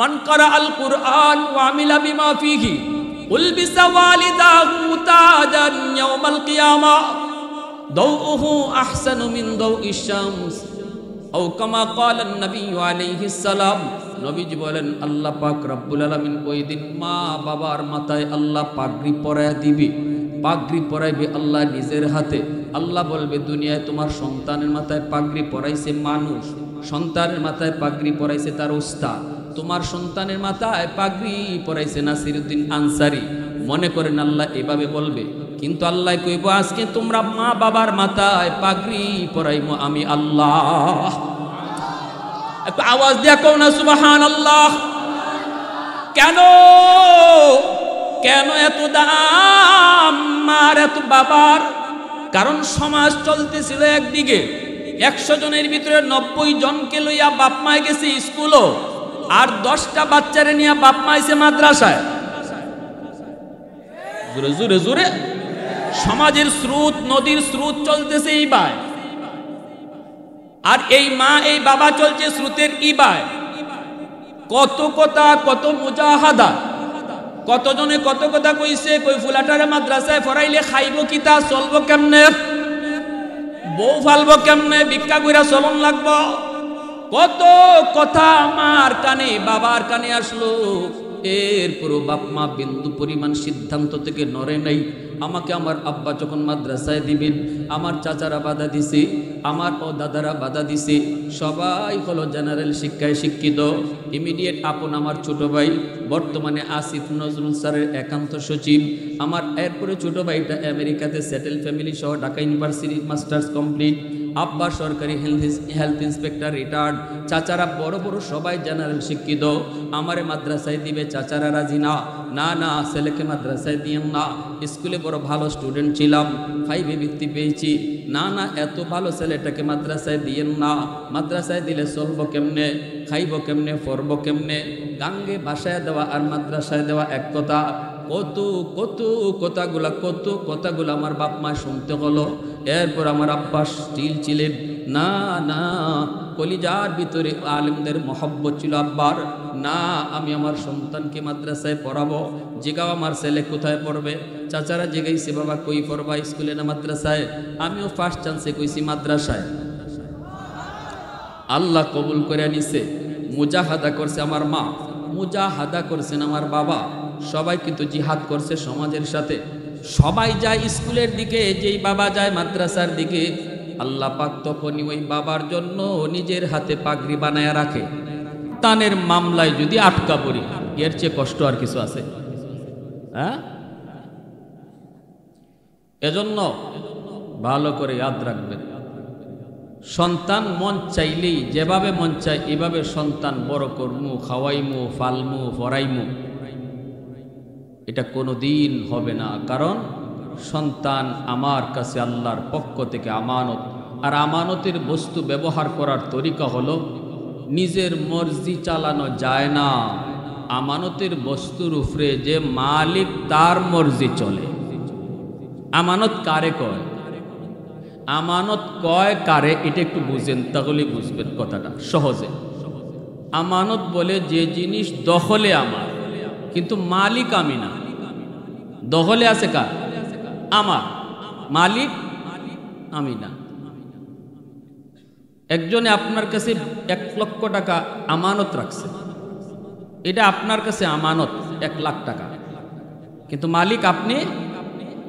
মান ক্বারা আল কুরআন ওয়া আমিলা বিমা ফীহি উলবিসা ওয়ালিদাহু তাজান ইয়াউমাল কিয়ামাহ দাউহু আহসানু মিন দাউইশ শামস আও কামা ক্বালা নবী আলাইহিস সালাম। নবীজি বলেন আল্লাহ পাক রব্বুল আলামিন ওই দিন মা বাবার মাথায় আল্লাহ পাগড়ি পরায় দিবে, পাগড়ি পরাইবে আল্লাহ নিজের হাতে। আল্লাহ বলবে দুনিয়ায় তোমার সন্তানের মাথায় পাগড়ি পরাইছে মানুষ, সন্তানের মাথায় পাগড়ি পরাইছে তার উস্তাদ, তোমার সন্তানের মাথায় পাগড়ি পরাইছে নাসিরউদ্দিন আনসারী। মনে করেন আল্লাহ এভাবে বলবে, কিন্তু আল্লাহ কইব আজকে তোমরা মা বাবার মাথায় পাগড়ি পরাইমো আমি আল্লাহ। একটু আওয়াজ দিয়া কও না সুবহানাল্লাহ। কেন কেন এত দাম মার এত বাবার? কারণ সমাজ চলতেছিল একদিকে 100 জনের ভিতরে 90 জনকে লইয়া বাপ মায় গেছে স্কুলও, আর 10টা বাচ্চারে নিয়ে বাপ মাইছে মাদ্রাসায়। জোরে জোরে জোরে সমাজের স্রোত, নদীর স্রোত চলতেছে এই বায়, আর এই মা এই বাবা চলছে স্রোতের ইবায়। কত কথা, কত মুজাহাদা, কতজনে কত কথা কইছে, কই ফুলাটারে মাদ্রাসায় পড়াইলে খাইব কিতা, চলবো কেমনে, বউ ফালবো কেমনে, ভিক্ষা কইরা চলন লাগবো। কত কথা আমার কানে বাবার কানে আসলো, এরপরও বাপ মা বিন্দু পরিমাণ সিদ্ধান্ত থেকে নড়ে নাই। আমাকে আমার আব্বা যখন মাদ্রাসায় দিবেন, আমার চাচারা বাধা দিছে, আমার ও দাদারা বাধা দিছে, সবাই হলো জেনারেল শিক্ষায় শিক্ষিত। ইমিডিয়েট আপন আমার ছোট ভাই বর্তমানে আসিফ নজরুল স্যারের একান্ত সচিব, আমার এরপরে ছোট ভাইটা আমেরিকাতে সেটেল ফ্যামিলি সহ ঢাকা ইউনিভার্সিটির মাস্টার্স কমপ্লিট, আব্বা সরকারি হেলথ ইন্সপেক্টর রিটায়ার্ড, চাচারা বড় বড় সবাই জেনারেল শিক্ষিত। আমারে মাদ্রাসায় দিবে চাচারা রাজি না, না না ছেলেকে মাদ্রাসায় দিয়েন না, স্কুলে বড় ভালো স্টুডেন্ট ছিলাম, 5 বৃত্তি পেয়েছি, না না এত ভালো ছেলেটাকে মাদ্রাসায় দিয়েন না, মাদ্রাসায় দিলে চলবো কেমনে, খাইব কেমনে, পড়বো কেমনে। গাঙ্গে বাসায় দেওয়া আর মাদ্রাসায় দেওয়া এক কথা। কত কত কথাগুলো আমার বাপ মা শুনতে হলো। এরপর আমার আব্বা স্টিল ছিলেন, না না কলিজার ভিতরে আলেমদের মহব্বত ছিল আব্বার, না আমি আমার সন্তানকে মাদ্রাসায় পড়াবো। জিগাও আমার ছেলে কোথায় পড়বে? চাচারা জিগাইছে বাবা কই পড়বা, স্কুলে না মাদ্রাসায়? আমিও ফার্স্ট চান্সে কইছি মাদ্রাসায়। আল্লাহ কবুল করে নিছে। মুজাহাদা করছে আমার মা, মুজাহাদা করছেন আমার বাবা, সবাই কিন্তু জিহাদ করছে সমাজের সাথে। সবাই যায় স্কুলের দিকে, যেই বাবা যায় মাদ্রাসার দিকে। আল্লাহ পাক তখনই ওই বাবার জন্য নিজের হাতে পাগড়ি বানায়া রাখে। তানের মামলায় যদি আটকা পড়ি, এর চেয়ে কষ্ট আর কিছু আছে? হ্যাঁ, এজন্য ভালো করে ইয়াদ রাখবেন, সন্তান মন চাইলেই যেভাবে মন চায় এভাবে সন্তান বড় করমু, খাওয়াইমু, ফালমু, পড়াইমু, এটা কোনো দিন হবে না। কারণ সন্তান আমার কাছে আল্লাহর পক্ষ থেকে আমানত, আর আমানতের বস্তু ব্যবহার করার তরিকা হলো নিজের মর্জি চালানো যায় না। আমানতের বস্তুর উপরে যে মালিক তার মর্জি চলে। আমানত কারে কয়? আমানত কয় কারে, এটা একটু বুঝেন, তাহলে বুঝবেন কথাটা সহজে। আমানত বলে যে জিনিস দখলে আমার, কিন্তু মালিক আমি না। দখলে আছে কার? আমার, মালিক আমি না। একজনে আপনার কাছে 1 লক্ষ টাকা আমানত রাখছে, এটা আপনার কাছে আমানত 1 লাখ টাকা, কিন্তু মালিক আপনি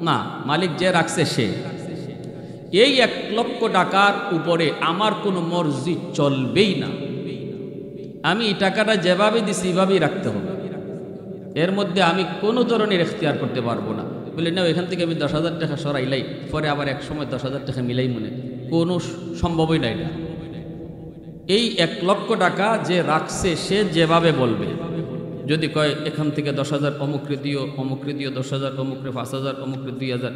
না, মালিক যে রাখছে সে। এই 1 লক্ষ টাকার উপরে আমার কোনো মর্জি চলবেই না। আমি এই টাকাটা যেভাবে দিছি এভাবেই রাখতে হবে, এর মধ্যে আমি কোনো ধরনের এখতিয়ার করতে পারবো না। বলে না এখান থেকে আমি 10,000 টাকা সরাইলাই, পরে আবার এক সময় 10,000 টাকা মিলাই, মনে কোনো সম্ভবই নাই না। এই 1 লক্ষ টাকা যে রাখছে সে যেভাবে বলবে, যদি কয় এখান থেকে 10,000 অমুকরে দিও, অমুকরে দিও 10,000, অমুকরে 5,000, অমুকরে 2,000,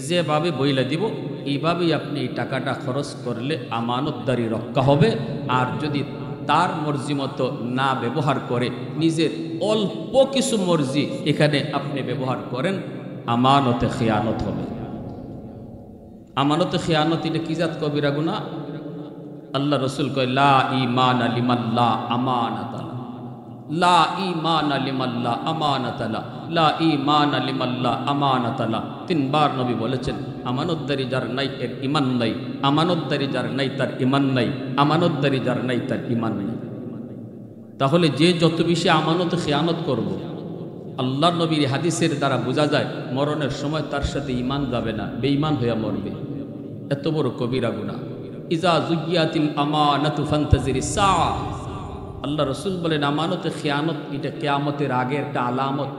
যেভাবে বইলা দিব এইভাবেই আপনি এই টাকাটা খরচ করলে আমানতদারি রক্ষা হবে। আর যদি তার মর্জি মতো না ব্যবহার করে, নিজের অল্প কিছু মর্জি এখানে আপনি ব্যবহার করেন, আমানতে খিয়ানত হবে। আমানতে খিয়ানত এটা কি জাত কবিরা গুনাহ? আল্লাহ রসুল কয় লা ঈমান লিমান লা আমানাত। লা ঈমান লিমান লা আমানাতা লা, লা ঈমান লিমান লা আমানাতা লা। 3 বার নবী বলেছেন, আমানতদারি যার নাই এর ঈমান নাই, আমানতদারি যার নাই তার ঈমান নাই, আমানতদারি যার নাই তার ঈমান নাই। তাহলে যে যত বেশি আমানত খেয়ানত করব, আল্লাহর নবীর হাদিসের দ্বারা বোঝা যায় মরণের সময় তার সাথে ঈমান যাবে না, বেঈমান হয়ে মরবে। এত বড় কবিরা গুনাহ। ইজা যুইয়াতিল আমানাতু ফান্তাজিরিস সাআ। আল্লাহ রসুল বলেন আমানতে খেয়ানত এটা কিয়ামতের আগে একটা আলামত।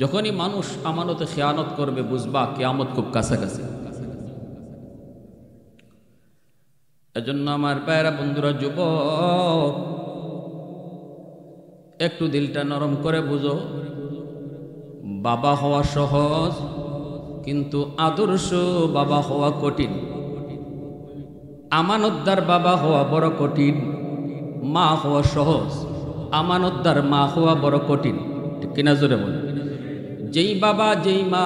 যখনই মানুষ আমানতে খেয়ানত করবে বুঝবা কিয়ামত খুব কাছাকাছি। এজন্য আমার ভাইরা বন্ধুরা, যুবক, একটু দিলটা নরম করে বুঝো। বাবা হওয়া সহজ, কিন্তু আদর্শ বাবা হওয়া কঠিন। আমানতদার বাবা হওয়া বড় কঠিন, মা হওয়া সহজ। আমানতদার মা হওয়া বড় কঠিন, ঠিক কিনা জোরে বলে? যেই বাবা যেই মা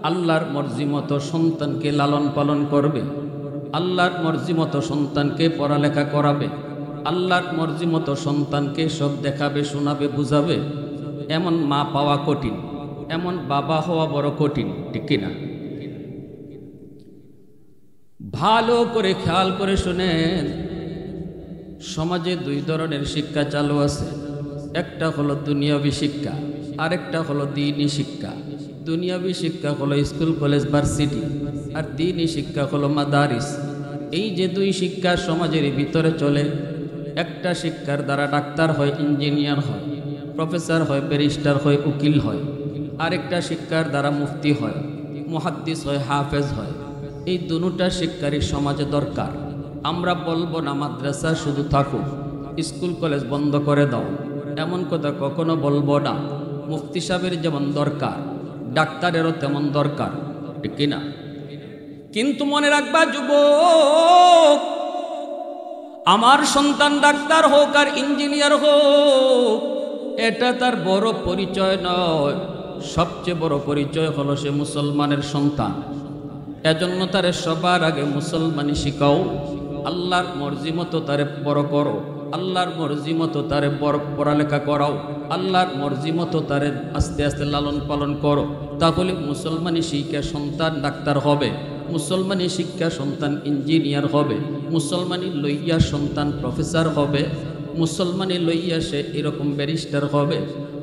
আল্লাহর মর্জি মতো সন্তানকে লালন পালন করবে, আল্লাহর মর্জি মতো সন্তানকে পড়ালেখা করাবে, আল্লাহর মর্জি মতো সন্তানকে সব দেখাবে, শোনাবে, বুঝাবে, এমন মা পাওয়া কঠিন, এমন বাবা হওয়া বড় কঠিন, ঠিক কিনা? ভালো করে খেয়াল করে শুনেন, সমাজে 2 ধরনের শিক্ষা চালু আছে। একটা হলো দুনিয়াবী শিক্ষা, আরেকটা হলো দ্বীনি শিক্ষা। দুনিয়াবী শিক্ষা হলো স্কুল, কলেজ, ভার্সিটি, আর দ্বীনি শিক্ষা হলো মাদারিস। এই যে 2 শিক্ষা সমাজের ভিতরে চলে। একটা শিক্ষার দ্বারা ডাক্তার হয়, ইঞ্জিনিয়ার হয়, প্রফেসর হয়, ব্যারিস্টার হয়, উকিল হয়। আরেকটা শিক্ষার দ্বারা মুফতি হয়, মুহাদ্দিস হয়, হাফেজ হয়। এই দুটা শিক্ষারই সমাজে দরকার। আমরা বলবো না মাদ্রাসা শুধু থাকুক, স্কুল কলেজ বন্ধ করে দাও, এমন কথা কখনো বলবো না। মুফতি সাহেবের যেমন দরকার, ডাক্তারেরও তেমন দরকার, ঠিক কিনা? কিন্তু মনে রাখবা যুবক, আমার সন্তান ডাক্তার হোক আর ইঞ্জিনিয়ার হোক, এটা তার বড় পরিচয় নয়। সবচেয়ে বড় পরিচয় হলো সে মুসলমানের সন্তান। এজন্য তারে সবার আগে মুসলমানি শিখাও। আল্লাহর মর্জি মতো তারে বড় করো, আল্লাহর মর্জি মতো তারে বড় পড়ালেখা করাও, আল্লাহর মর্জি মতো তারে আস্তে আস্তে লালন পালন করো। তাহলে মুসলমানি শিক্ষা সন্তান ডাক্তার হবে, মুসলমানি শিক্ষা সন্তান ইঞ্জিনিয়ার হবে, মুসলমানি লইয়া সন্তান প্রফেসর হবে, মুসলমানি লইয়া সে এরকম ব্যারিস্টার হবে।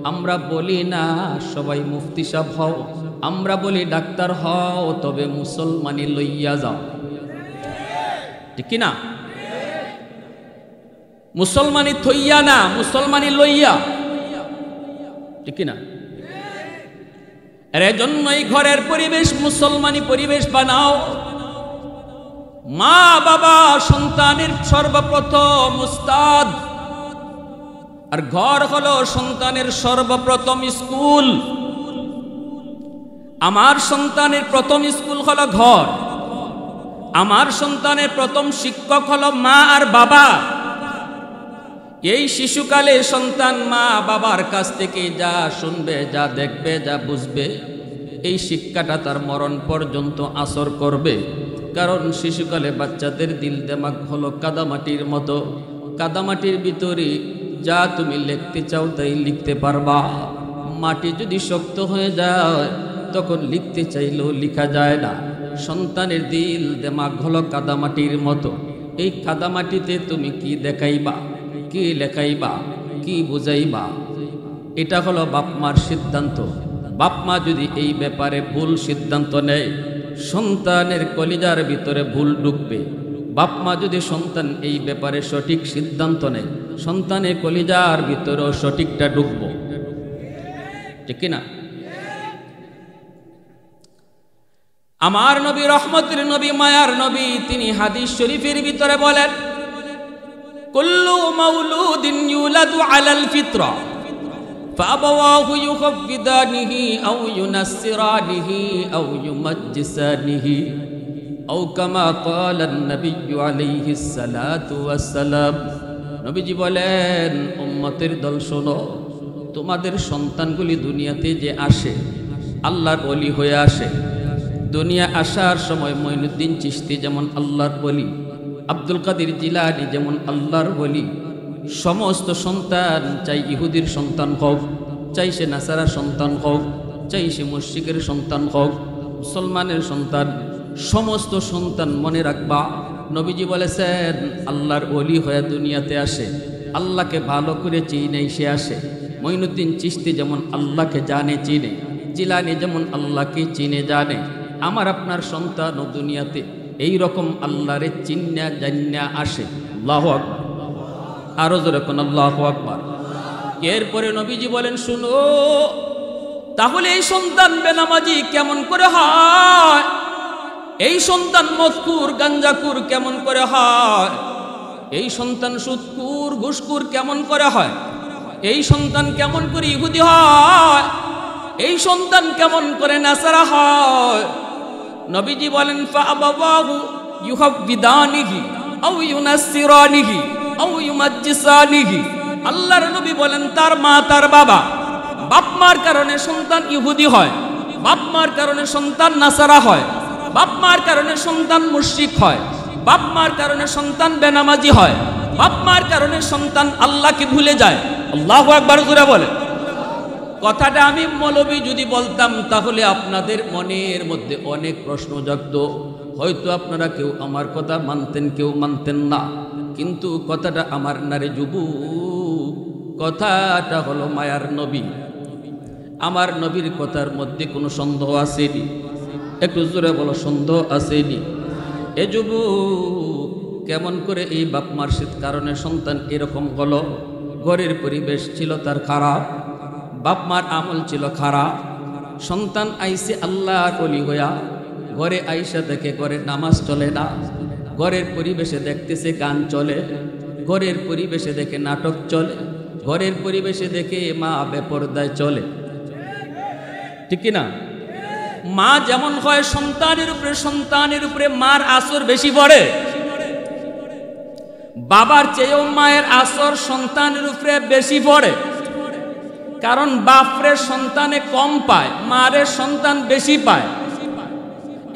আমরা বলি না সবাই মুফতি সাহেব হও, আমরা বলি ডাক্তার হও, তবে মুসলমানি লইয়া যাও, ঠিক কিনা? মুসলমানি থইয়া না, মুসলমানি লইয়া, ঠিক কিনা? এর জন্যই ঘরের পরিবেশ মুসলমানি পরিবেশ বানাও। মা বাবা সন্তানের সর্বপ্রথম উস্তাদ, আর ঘর হলো সন্তানের সর্বপ্রথম স্কুল। আমার সন্তানের প্রথম স্কুল হলো ঘর, আমার সন্তানের প্রথম শিক্ষক হলো মা আর বাবা। এই শিশুকালে সন্তান মা বাবার কাছ থেকে যা শুনবে, যা দেখবে, যা বুঝবে, এই শিক্ষাটা তার মরণ পর্যন্ত আসর করবে। কারণ শিশুকালে বাচ্চাদের দিল দেমাগ হলো কাদামাটির মতো। কাদামাটির ভিতরে যা তুমি লিখতে চাও তাই লিখতে পারবা। মাটি যদি শক্ত হয়ে যায় তখন লিখতে চাইলেও লেখা যায় না। সন্তানের দিল দেমাগ হলো কাদামাটির মতো। এই কাদামাটিতে তুমি কি দেখাইবা, কি লেখাইবা, কি বুঝাইবা, এটা হলো বাপ মার সিদ্ধান্ত। বাপ মা যদি এই ব্যাপারে ভুল সিদ্ধান্ত নেয়, সন্তানের কলিজার ভিতরে ভুল ঢুকবে। বাপ মা যদি সন্তান এই ব্যাপারে সঠিক সিদ্ধান্ত নেয়, সন্তানের কলিজার ভিতরেও সঠিকটা ঢুকব, ঠিক কিনা? আমার নবী, রহমতের নবী, মায়ার নবী, তিনি হাদিস শরীফের ভিতরে বলেন, কুল্লু মাউলুদিন ইউলাদু আলাল ফিতরা ফাআবাওয়াহু ইউখাফিদানিহি আও ইউনাসসিরানিহি আও ইউমাজ্জিসানিহি আও কামা ক্বালা an-নাবিয়্যু আলাইহিস সালাতু ওয়াস সালাম। নবীজি বলেন, উম্মতের দল শোনো, তোমাদের সন্তানগুলি দুনিয়াতে যে আসে, আল্লাহর ওলি হয়ে আসে। দুনিয়া আসার সময় মঈনুদ্দিন চিশতি যেমন আল্লাহর ওলি, আব্দুল কাদের জিলানী যেমন আল্লাহর ওলি, সমস্ত সন্তান, চাই ইহুদির সন্তান হোক, চাই সে নাসারার সন্তান হোক, চাই সে মুশরিকের সন্তান হোক, মুসলমানের সন্তান, সমস্ত সন্তান মনে রাখবা, নবীজি বলেছেন আল্লাহর ওলি হয়ে দুনিয়াতে আসে, আল্লাহকে ভালো করে চিনে সে আসে। মঈনুদ্দিন চিশতি যেমন আল্লাহকে জানে চিনে, জিলানি যেমন আল্লাহকে চিনে জানে, আমার আপনার সন্তান ও দুনিয়াতে এই রকম আল্লাহরে চিন্না জান্না আসে। আল্লাহু আকবার, আরো জোরে কোন আল্লাহু আকবার। এরপরে নবীজি বলেন শুনো, তাহলে এই সন্তান বেনামাজি কেমন করে হয়? এই সন্তান মদকুর গাঞ্জাকুর কেমন করে হয়? এই সন্তান সুদকুর ঘুষকুর কেমন করে হয়? এই সন্তান কেমন করে ইহুদি হয়? এই সন্তান কেমন করে নাসারা হয়? নবীজি বলেন ফাআবাওয়াহু ইউহাব্বিদানিহি আও ইউনাসসিরানিহি আও ইউমাজ্জিসানিহি। আল্লাহর নবী বলেন তার মা তার বাবা, বাপ মার কারণে সন্তান ইহুদি হয়, বাপ মার কারণে সন্তান নাসারা হয়, বাপ মার কারণে সন্তান মুশরিক হয়, বাপ মার কারণে সন্তান বেনামাজি হয়, বাপ মার কারণে সন্তান আল্লাহকে ভুলে যায়। আল্লাহু আকবার জোরে বলে। কথাটা আমি মৌলবী যদি বলতাম তাহলে আপনাদের মনের মধ্যে অনেক প্রশ্ন জাগতো, হয়তো আপনারা কেউ আমার কথা মানতেন কেউ মানতেন না, কিন্তু কথাটা আমার নারে যুবক, কথাটা হলো মায়ার নবী। আমার নবীর কথার মধ্যে কোনো সন্দেহ আসেনি? একটু জোরে বলো, সন্দেহ আসেনি? এ যুবক, কেমন করে এই বাপ মার কারণে সন্তান এরকম হলো? ঘরের পরিবেশ ছিল তার খারাপ, বাপ মার আমল ছিল খারাপ, সন্তান আইসে আল্লাহর ওলি হইয়া, ঘরে আইসা দেখে ঘরে নামাজ চলে না, ঘরের পরিবেশে দেখতেছে গান চলে, ঘরের পরিবেশে দেখে নাটক চলে, ঘরের পরিবেশে দেখে মা বেপরদায় চলে, ঠিক কিনা? মা যেমন হয় সন্তানের উপরে মার আসর বেশি পড়ে, বাবার চেয়েও মায়ের আসর সন্তানের উপরে বেশি পড়ে। কারণ বাপরে সন্তানে কম পায়, মারে সন্তান বেশি পায়,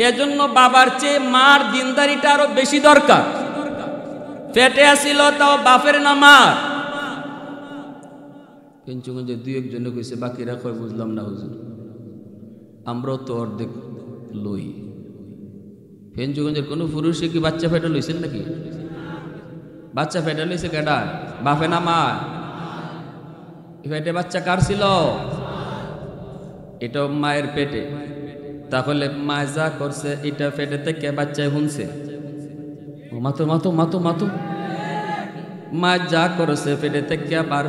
এজন্য বাবার চেয়ে মার দিনদারিটা আরো বেশি দরকার। পেটে আসিল তাও বাপের না মার। পেঞ্চুগঞ্জে দুই একজনে কইছে, বাকিরা কয় বুঝলাম না হুজুর, আমরাও তো অর্ধেক লই। পেঞ্চুগঞ্জের কোনো পুরুষে কি বাচ্চা ফেটে লইছেন নাকি? বাচ্চা ফেটে লইছে কেডা? বাপে না মা? পেটে বাচ্চা কার ছিল? এটা মায়ের পেটে। তাহলে মা যা করছে এটা পেটে থেকে বাচ্চায় শুনছে, মাতো মাতো মাতো মাতো, মা যা করছে পেটে থেকে আবার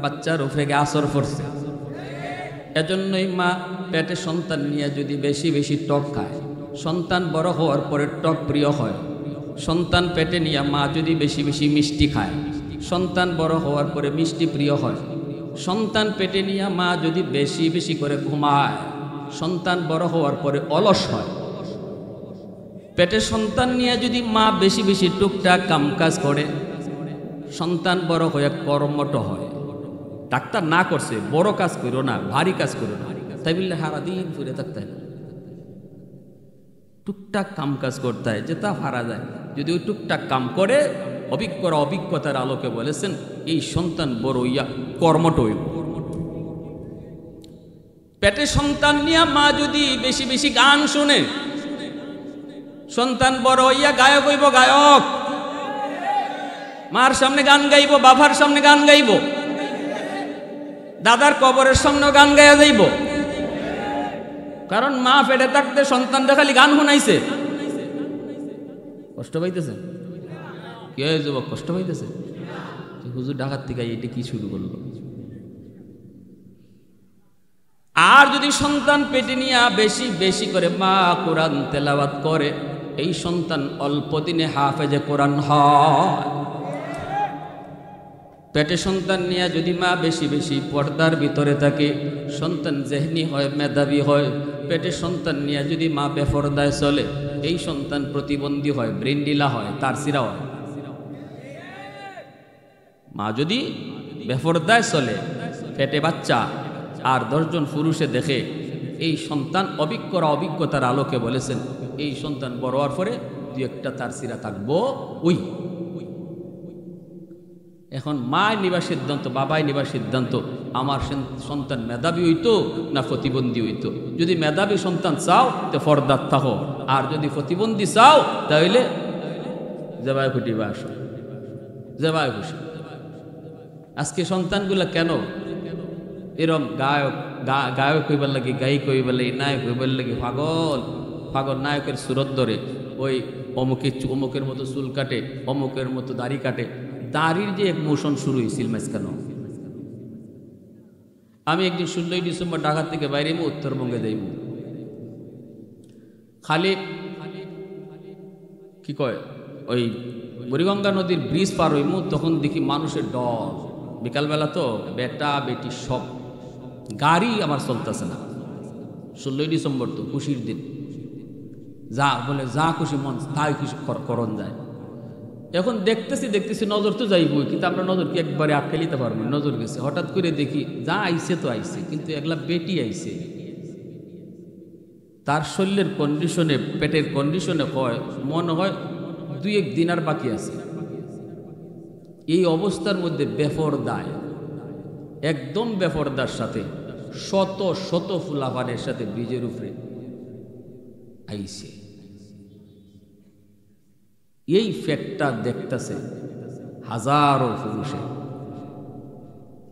বাচ্চার উপরে আসর পড়ছে। এজন্যই মা পেটে সন্তান নিয়ে যদি বেশি বেশি টক খায়, সন্তান বড় হওয়ার পরে টক প্রিয় হয়। সন্তান পেটে নিয়ে মা যদি বেশি বেশি মিষ্টি খায়, সন্তান বড় হওয়ার পরে মিষ্টি প্রিয় হয়। সন্তান পেটে নিয়ে মা যদি বেশি বেশি করে ঘুমায়, সন্তান বড় হওয়ার পরে অলস হয়। পেটে সন্তান নিয়ে যদি মা বেশি বেশি টুকটাক কামকাজ করে, সন্তান বড় হয়ে কর্মঠ হয়। ডাক্তার না করছে বড় কাজ করো না, ভারী কাজ করো না, তাই বললে সারাদিন ঘুরে থাকতে হয়, টুকটাক কাম কাজ করতে হয়, যে তা হারা যায়। যদি ওই টুকটাক কাম করে, অভিজ্ঞতার আলোকে বলেছেন এই সন্তান বড় ইয়া কর্মঠ হইব। পেটে সন্তান নিয়ে মা যদি বেশি বেশি গান শুনে, সন্তান বড় ইয়া গায়ক হইব, গায়ক। মার সামনে গান গাইব, বাবার সামনে গান গাইব, দাদার কবরের সামনেও গান গাইয়া যাইব। কারণ মা পেটে থাকতে সন্তান খালি গান শুনাইছে। কষ্ট পাইতেছে? কে যুবক কষ্ট পাইতেছে? হুজুর ঢাকার থেকে এটা কি শুরু করলো? আর যদি সন্তান পেটে নিয়ে বেশি বেশি করে মা কোরআন তেলাওয়াত করে, এই সন্তান অল্প দিনে হাফেজে কোরআন হয়। পেটে সন্তান নিয়ে যদি মা বেশি বেশি পর্দার ভিতরে থাকে, সন্তান জেহনি হয়, মেধাবী হয়। পেটে সন্তান নিয়ে যদি মা বেপরদায় চলে, এই সন্তান প্রতিবন্ধী হয়, ব্রেন্ডিলা হয়, তারসিরা হয়। মা যদি বেপরদায় চলে, পেটে বাচ্চা আর 10 জন পুরুষে দেখে, এই সন্তান অভিজ্ঞতার আলোকে বলেছেন এই সন্তান বড় হওয়ার পরে 2-1টা তারসিরা থাকবো। ওই এখন মা নিবার সিদ্ধান্ত, বাবাই নিবার সিদ্ধান্ত, আমার সন্তান মেধাবী হইতো না প্রতিবন্ধী হইতো। যদি মেধাবী সন্তান চাও তো ফরদার থাকো, আর যদি প্রতিবন্ধী চাও তাহলে জবাই খুটিবা আসো, জবাই খুশি। আজকে সন্তানগুলা কেন এরম গায়ক হইবার লাগে, গায়িক হইবার লাগে, নায়ক হইবার লাগে পাগল পাগল নায়কের সুরত ধরে ওই অমুকের মতো চুল কাটে, অমুকের মতো দাড়ি কাটে। দাড়ির যে এক মোশন শুরু হয়েছিল মাঝখানে। আমি একদিন 16ই ডিসেম্বর ঢাকা থেকে বাইরে উত্তরবঙ্গে যাইব, খালি কি কয় ওই বুড়িগঙ্গা নদীর ব্রিজ পার হইব, তখন দেখি মানুষের ডর। বিকালবেলা তো বেটা বেটি সব, গাড়ি আমার চলতেছে না। 16ই ডিসেম্বর তো খুশির দিন, যা বলে যা খুশি মন তাই খুশি করণ যায়। এখন দেখতেছি নজর তো যাইবই, কিন্তু আমরা নজর কি একবারে আটকে নিতে পারবো? নজর গেছে, হঠাৎ করে দেখি যা আইছে তো আইছে, কিন্তু একলা বেটি আইছে। তার শরীরের কন্ডিশনে, পেটের কন্ডিশনে কয় মনে হয় 2-1 দিন আর বাকি আছে। এই অবস্থার মধ্যে বেপরদায়, একদম বেপরদার সাথে শত শত ফুলাফানের সাথে ব্রিজের উপরে আইছে। এই ফ্যাক্টটা দেখতেছে হাজারো পুরুষে।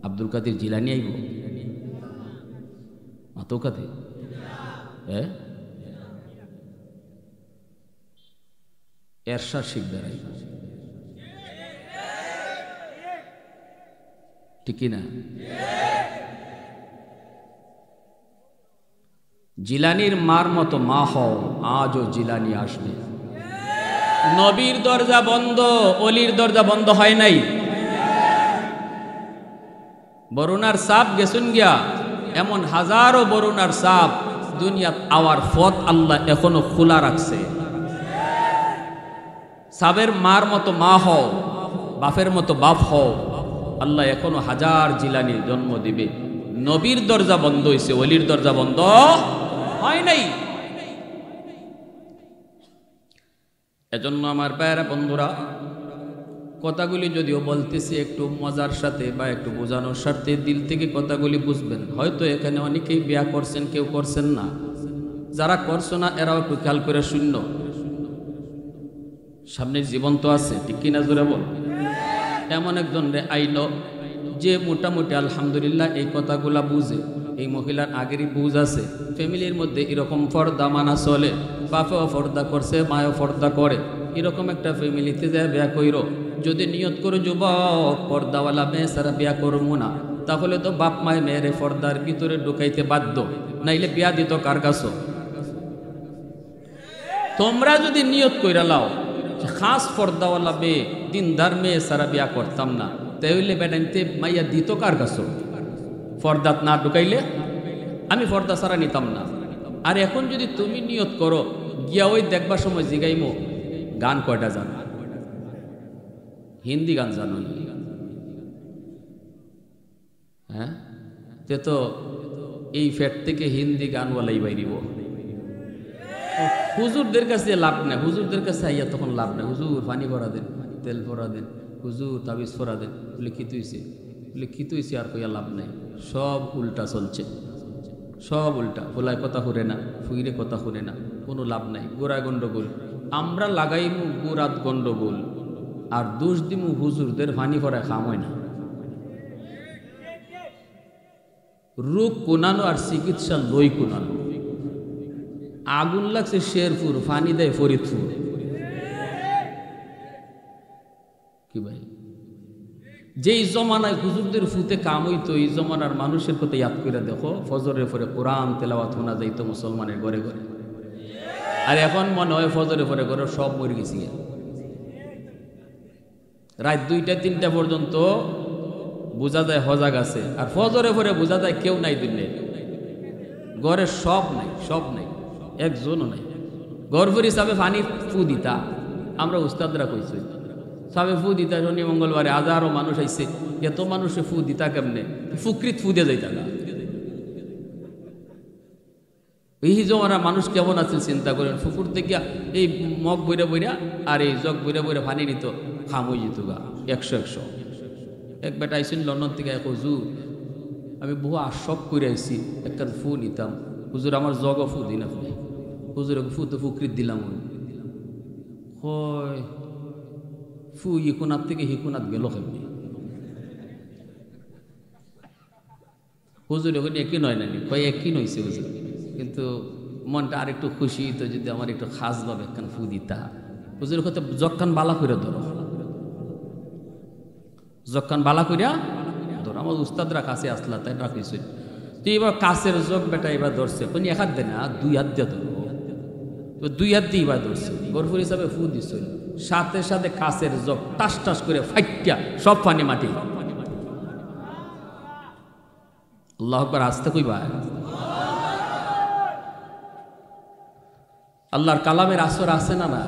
আব্দুল কাদের জিলানি আইব মাতো কাদের, এরশাদ শিকদার আইব, ঠিক না? জিলানির মার মতো মা হও, আজও জিলানি আসবে। নবীর দরজা বন্ধ, অলির দরজা বন্ধ হয় নাই। বরুণার সাপ গেছুন গিয়া, এমন হাজারো বরুণার সাপ দুনিয়াত আওয়ার পথ আল্লাহ এখনো খোলা রাখছে। সাবের মার মতো মা হও, বাপের মতো বাপ হও, আল্লাহ এখনো হাজার জিলানির জন্ম দিবে। নবীর দরজা বন্ধ হয়েছে, অলির দরজা বন্ধ হয় নাই। এজন্য আমার ভাইয়েরা বন্ধুরা, কথাগুলি যদিও বলতেছি একটু মজার সাথে বা একটু বোঝানোর স্বার্থে, দিল থেকে কথাগুলি বুঝবেন। হয়তো এখানে অনেকেই বিয়া করছেন, কেউ করছেন না। যারা করছো না এরাও একটু খেয়াল করে শূন্য, সামনের জীবন তো আছে, ঠিক কিনা জোরে বল। এমন একজন রে আইল যে মোটামুটি আলহামদুলিল্লাহ এই কথাগুলা বুঝে, এই মহিলার আগেরই বুঝ আছে, ফ্যামিলির মধ্যে এরকম পর্দা মানা চলে, বাপেও পর্দা করছে, মায়ও পর্দা করে, এরকম একটা ফ্যামিলিতে যায় বিয়া কইর। যদি নিয়ত করো যুবক পর্দাওয়ালা মেয়ে সারা বিয়া করবো না, তাহলে তো বাপ মায় মেয়েরে পর্দার ভিতরে ঢুকাইতে বাধ্য, নাইলে বিয়া দিত কার কাছে? তোমরা যদি নিয়ত কইরা লাও খাস পর্দাওয়ালা মেয়ে, দিনদার মেয়ে সারা বিয়া করতাম না, তাইলে বেটাইতে মাইয়া দিত কার কাছে? পর্দাত না ঢুকাইলে আমি পর্দা সারা নিতাম না। আর এখন যদি তুমি নিয়ত করো, গিয়া ওই দেখবার সময় জিগাইমো গান কয়টা জানো, হিন্দি গান জানো? হ্যাঁ, তে তো এই ফ্যাট থেকে হিন্দি গানওয়ালাই বাইরিব। হুজুরদের কাছে লাভ নেই, হুজুরদের কাছে আইয়া তখন লাভ নেই। হুজুর পানি ভরা দেন, তেল ভরা দেন, হুজুর তাবিজ ভরা দেন, বলে খিত হইছে আর কইয়া লাভ নাই। সব উল্টা চলছে, সব উল্টা। বলায় কথা শুনে না, ফুইরে কথা শুনে না, কোনো লাভ নাই। গোড়ায় গন্ডগোল, আমরা লাগাইমু গোড়াত গন্ডগোল, আর দোষ দিমু হুজুরদের পানি ভরায় খাম হয় না। রোগ কোনানো আর চিকিৎসা লই কোনানো। আগুন লাগছে শেরপুর, পানি দেয় ফরিদপুর। কি ভাই, যেই জমানায় হুজুরদের ফুতে কাম হইতো, এই জমানার মানুষের কথা ইয়াদ করে দেখো, ফজরের পরে কোরআন তেলাওয়াত শোনা যাইতো মুসলমানের ঘরে ঘরে। আর এখন মনে হয় ফজরের পরে ঘরে সব মরে গেছি। রাত 2টা-3টা পর্যন্ত বোঝা যায় হজাগ আছে, আর ফজরের পরে বোঝা যায় কেউ নাই দিনে ঘরে, সব নাই, সব নাই, একজনও নাই। গর্ভের হিসাবে পানি ফু দিতা, আমরা উস্তাদরা কইছি সাবে ফু দিতা। শনি মঙ্গলবারে হাজারো মানুষ আইছে, এত মানুষে ফু দিতা কেমনে? ফুকরিত ফু দিয়ে যাইতা না। এই জমানা মানুষ কেমন আছে চিন্তা করেন। ফুকুর থেকে এই মগ বইরা বইরা আর এই জগ বইরা বইরা পানি নিত, খাম হয়ে যেত গা 100-100। এক বেটা আইসিন লন্ডন থেকে, এক হুজুর আমি বহু আশক করে আইসি, একটা ফু নিতাম, হুজুর আমার জগ ফু দিন আপনি। হুজুর ফু তো ফুকরিত দিলাম, হয় ফু হিকুনাত থেকে হিকুনাত গেল কেমনি? হুজুর ওখানে একই নয় নানি, কয় একই নইছে হুজুর, কিন্তু মনটা আরেকটু খুশি তো, যদি আমার একটু খাস ভাবে একখান ফু দিতা। হুজুর হতে জক্কান বালা করে ধরো, জক্কান বালা করিয়া ধরো। আমার উস্তাদরা কাছে আসলা তাই রাখিস, তুই এবার কাছের জগ বেটা এবার ধরছে, কোন এক হাত দে না, 2 হাত দিয়ে ধরো। তো 2 হাত দিয়ে এবার ধরছে, গরফুর হিসাবে ফু দিস, সাথে সাথে কাছের জগ টাস টাস করে ফাইটিয়া সব পানি মাটি। আল্লাহ আকবার, আসতে কইবা। আল্লাহর কালামের আসর আছে না না?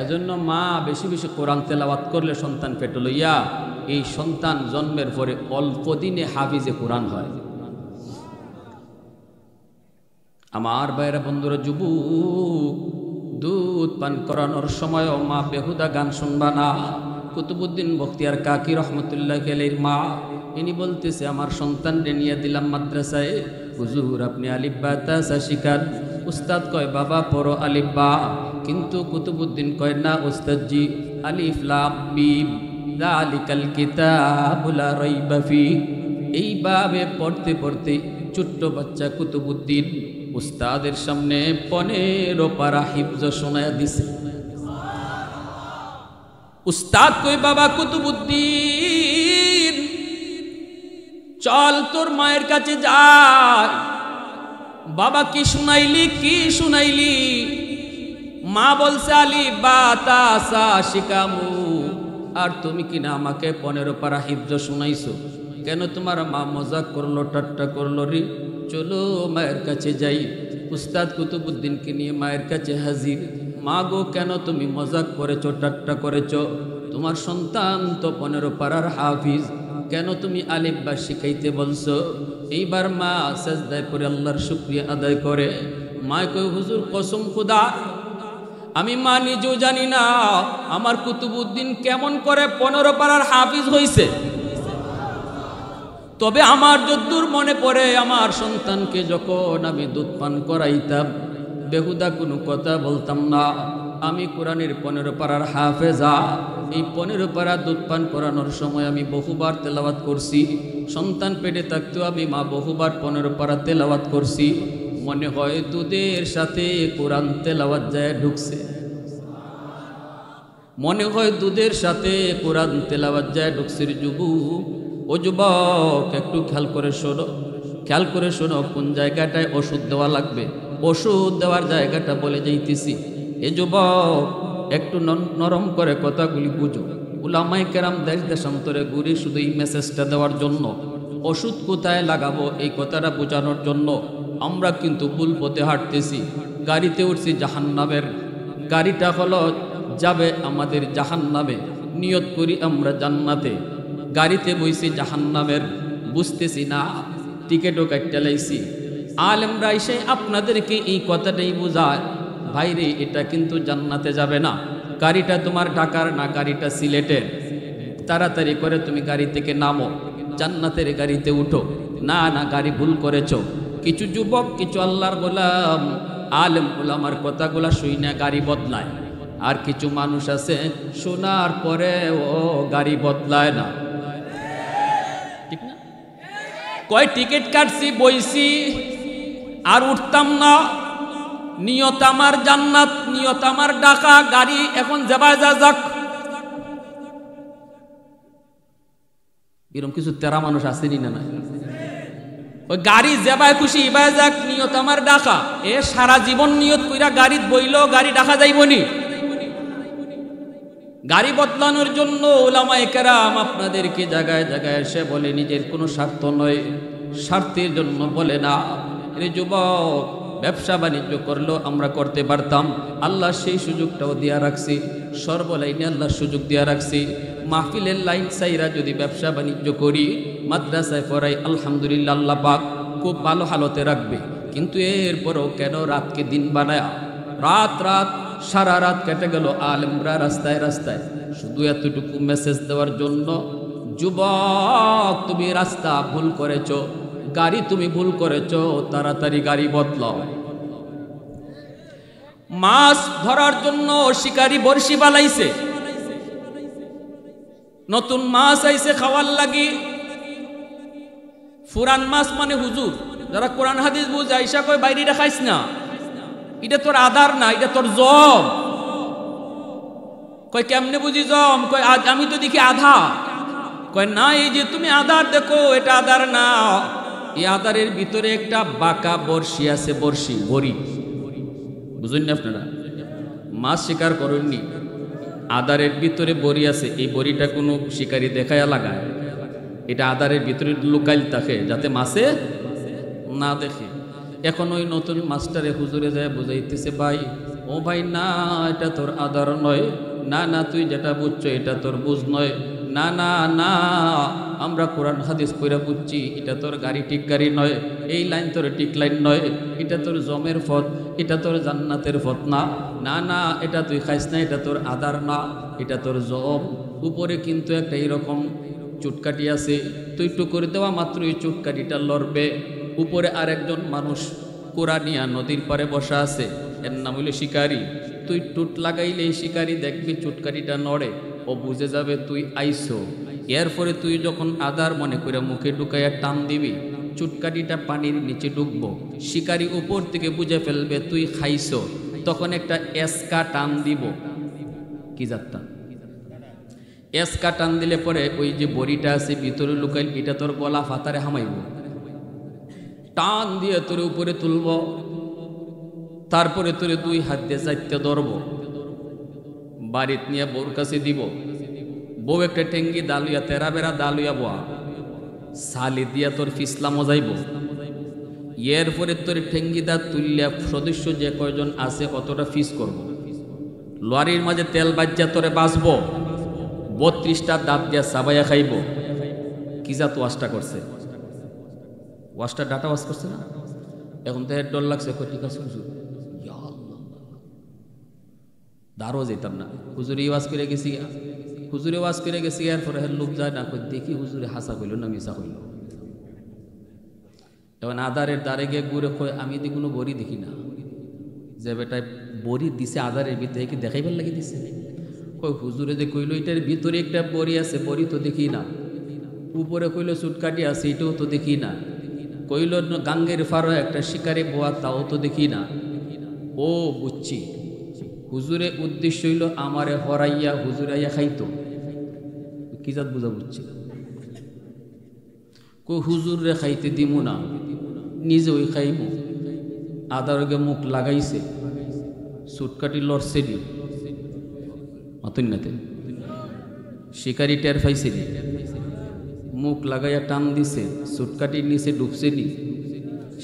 এজন্য মা বেশি বেশি কোরআন তেলাওয়াত করলে সন্তান পেটে লইয়া, এই সন্তান জন্মের পরে অল্প দিনে হাফিজে কোরআন হয়। আমার বাইরা বন্ধুরা, যুবক, দুধ পান করানোর সময়ও মা বেহুদা গান শুনবা না। কুতুবুদ্দিন বখতিয়ার কাকি রহমতুল্লাহ আলাইহির মা, ইনি বলতেছে আমার সন্তানকে নিয়ে দিলাম মাদ্রাসায়, হুজুর আপনি আলিফ বা তা শিখান। উস্তাদ কয় বাবা পড়ো আলিফ বা, কিন্তু কুতুবুদ্দিন কয় না উস্তাদজি, আলিফ লাম মিম যালিকাল কিতাবু লা রাইবা ফি। এইভাবে পড়তে পড়তে ছোট্ট বাচ্চা কুতুবুদ্দিন উস্তাদের সামনে 15 পারা হিফজ শোনায়া দিছে। উস্তাদ কই বাবা কুতুবুদ্দিন চল তোর মায়ের কাছে যাই। বাবা কি শুনাইলি, কি শুনাইলি? মা বলছে আলিফ বা তা সা শিকামু, আর তুমি কিনা আমাকে 15 পারা হিফজ শুনাইছো। কেন তোমার মা মজাক করলো, ঠাট্টা করলো রে? চলো মায়ের কাছে যাই। উস্তাদ কুতুবুদ্দিনকে নিয়ে মায়ের কাছে হাজির। মা গো, কেন তুমি মজাক করেছো, ঠাট্টা করেছো? তোমার সন্তান তো 15 পারার হাফিজ, কেন তুমি আলিফ বা শিখাইতে বলছো? এইবার মা সাজদায় পড়ে আল্লাহর শুকরিয়া আদায় করে। মা কই হুজুর কসম খুদা, আমি মা নিজেও জানি না আমার কুতুবুদ্দিন কেমন করে 15 পারার হাফিজ হইছে। তবে আমার যদ্দূর মনে পড়ে, আমার সন্তানকে যখন আমি দুধ পান করাইতাম, বেহুদা কোনো কথা বলতাম না। আমি কোরআনের 15 পারার হাফেজা। এই 15 পারা দুধ পান করানোর সময় আমি বহুবার তেলাওয়াত করছি। সন্তান পেটে থাকতেও আমি মা বহুবার 15 পারা তেলাওয়াত করছি। মনে হয় দুধের সাথে কোরআন তেলাওয়াত যায় ঢুকছে, মনে হয় দুধের সাথে কোরআন তেলাওয়াত যায় ঢুকছে। যুবক, ও যুবক, একটু খেয়াল করে শোনো, খেয়াল করে শোনো, কোন জায়গাটায় ওষুধ দেওয়া লাগবে, ওষুধ দেওয়ার জায়গাটা বলে যাইতেছি। এ যুবক, একটু নরম করে কথাগুলি বুঝো। উলামায়ে কেরাম দেশ দেশান্তরে ঘুরি শুধু এই মেসেজটা দেওয়ার জন্য, ওষুধ কোথায় লাগাবো এই কথাটা বোঝানোর জন্য। আমরা কিন্তু ভুল পথে হাঁটতেছি। গাড়িতে উঠছি জাহান্নামের, গাড়িটা হলো যাবে আমাদের জাহান্নামে, নিয়ত করি আমরা জান্নাতে। গাড়িতে বইছি জাহান্নামের, বুঝতেছি না, টিকেটও কাটতে লাইছি। আলেমরা এসে আপনাদেরকে এই কথাটাই বোঝায়, ভাইরে এটা কিন্তু জান্নাতে যাবে না, গাড়িটা তোমার ঢাকার না, গাড়িটা সিলেটের। তাড়াতাড়ি করে তুমি গাড়ি থেকে নামো, জান্নাতের গাড়িতে উঠো। না না, গাড়ি ভুল করেছো। কিছু যুবক, কিছু আল্লাহর গোলাম, আলেম ওলামার কথাগুলা শুই না গাড়ি বদলায়। আর কিছু মানুষ আছে শোনার পরে ও গাড়ি বদলায় না, ঠিক না? কয় টিকিট কাটছি, বইছি, আর উঠতাম না, নিয়ত আমার জান্নাত, নিয়ত আমার ঢাকা, গাড়ি এখন যাবায় যা যাক। এরকম কিছু তেরা মানুষ আসেনি না? ওই গাড়ি যেবায় খুশি ইবায় যাক, নিয়ত আমার ঢাকা। এ সারা জীবন নিয়ত কইরা গাড়ি বইল, গাড়ি ঢাকা যাইবনি। গাড়ি বদলানোর জন্য উলামায়ে কেরাম আপনাদেরকে জায়গায় জায়গায় এসে বলে, নিজের কোনো স্বার্থ নয়, স্বার্থের জন্য বলে না। রে যুবক, ব্যবসা বাণিজ্য করলেও আমরা করতে পারতাম, আল্লাহ সেই সুযোগটাও দিয়া রাখছি। সর্বলাইনে আল্লাহর সুযোগ দিয়া রাখছি। মাহফিলের লাইন সাইরা যদি ব্যবসা বাণিজ্য করি, মাদ্রাসায় পড়াই, আলহামদুলিল্লাহ আল্লাহ পাক খুব ভালো হালতে রাখবে। কিন্তু এরপরও কেন রাতকে দিন বানায়, রাত রাত সারা রাত কেটে গেল আলেমরা রাস্তায় রাস্তায়, শুধু এতটুকু মেসেজ দেওয়ার জন্য যুবক তুমি রাস্তা ভুল করেছো, গাড়ি তুমি ভুল করেছো, তাড়াতাড়ি গাড়ি বদলাও। মাছ ধরার জন্য শিকারী বড়শি বালাইছে, নতুন মাছ আইছে খাওয়ার লাগি। ফুরান মাছ মানে হুজুর যারা কোরআন হাদিস বুঝে আইসা কয় বাইরে খাইস না, এটা তোর আদার না, এটা তোর জম। কয় কেমনে বুঝি জম? কয় আমি তো দেখি আধা। কয় না, এই যে তুমি আদার দেখো এটা আদার না, এই আদারের ভিতরে একটা বাঁকা বড়শি আছে, বড়শি বড়ি। বুঝুন না আপনারা? মাছ শিকার করেননি, আদারের ভিতরে বড়ি আছে, এই বড়িটা কোনো শিকারী দেখায়া লাগায়, এটা আদারের ভিতরে লুকাইল থাকে যাতে মাছে না দেখে। এখন ওই নতুন মাস্টারে হুজুরে যায় বুঝাইতেছে, ভাই ও ভাই না, এটা তোর আদার নয়, না না তুই যেটা বুঝছো এটা তোর বুঝ নয়, না না না আমরা কোরআন হাদিস কইরা বুঝছি, এটা তোর গাড়ি ঠিক গাড়ি নয়, এই লাইন তোর ঠিক লাইন নয়, এটা তোর জমের পথ, এটা তোর জান্নাতের পথ না, না না এটা তুই খাইস না, এটা তোর আদার না, এটা তোর জম। উপরে কিন্তু একটা এইরকম চুটকাটি আছে, তুই একটু করে দেওয়া মাত্র এই চুটকাটিটা লড়বে। উপরে আরেকজন মানুষ কোরআনিয়া নদীর পারে বসা আছে, এর নাম হইল শিকারি। তুই টুট লাগাইলে এই শিকারি দেখবি চুটকাটিটা নড়ে, ও বুঝে যাবে তুই আইসো। এরপরে তুই যখন আদার মনে করে মুখে ঢুকাইয়া টান দিবি, চুটকাটিটা পানির নিচে ঢুকবো, শিকারি উপর থেকে বুঝে ফেলবে তুই খাইছো, তখন একটা এসকা টান দিব। কি যাত্রা? এসকা টান দিলে পরে ওই যে বড়িটা আছে ভিতরে লুকাইল, এটা তোর গলা ফাতারে হামাইব, টান দিয়ে তোর উপরে তুলব, তারপরে তোরে দুই হাত দিয়ে চাইতে ধরব, বাড়িত নিয়ে বউর কাছে দিব। বউ একটা টেঙ্গি দালুয়া, তেরা বেড়া দালুয়া বোয়া সালি দিয়া তোর ফিসলা মজাইব। এরপরে তোর টেঙ্গি দা তুললিয়া সদস্য যে কয়জন আছে অতটা ফিস করব, লরির মাঝে তেল বাজ্যা তোরে বাঁচবো, 32টা দাঁত দিয়া সাবাইয়া খাইব। কি জাত ওয়াশটা করছে? ওয়াশটা ডাটা ওয়াশ করছে না? এখন তো হেড ডর লাগছে, ঠিক আছে হুজুর, দাঁড়ো যেতাম না, হুজুরে ওয়াজ করে গেছি, হুজুরে ওয়াজ করে গেছি। এরপরে লোক যায় না, দেখি হুজুরে হাসা হইল না মিশা হইল। এখন আদারের দ্বারে গিয়ে ঘুরে কয়, আমি দি কোনো বড়ি দেখি না, যে বেটায় বড়ি দিছে আদারের ভিতরে, কি দেখাইবার লাগে দিছে? কই হুজুরে যে কইল এটার ভিতরে একটা বড়ি আছে, বড়ি তো দেখি না। উপরে কইল চুটকাটি আছে, এটাও তো দেখি না। কইল গাঙ্গের ফারো একটা শিকারে বোয়া, তাও তো দেখি না। ও বুঝছি, হুজুরে উদ্দেশ্য হইল আমারে হরাইয়া হুজুরাইয়া খাইতো। কি জাত বুঝা? বুঝছি, কই হুজুর রে খাইতে দিমু না, নিজে ওই খাইব। আদারকে মুখ লাগাইছে, চুটকাটি লড়ছে নি অতন্যাতে, শিকারি টের পাইছে নি, মুখ লাগাইয়া টান দিছে, চুটকাটির নিচে ডুবছে নি,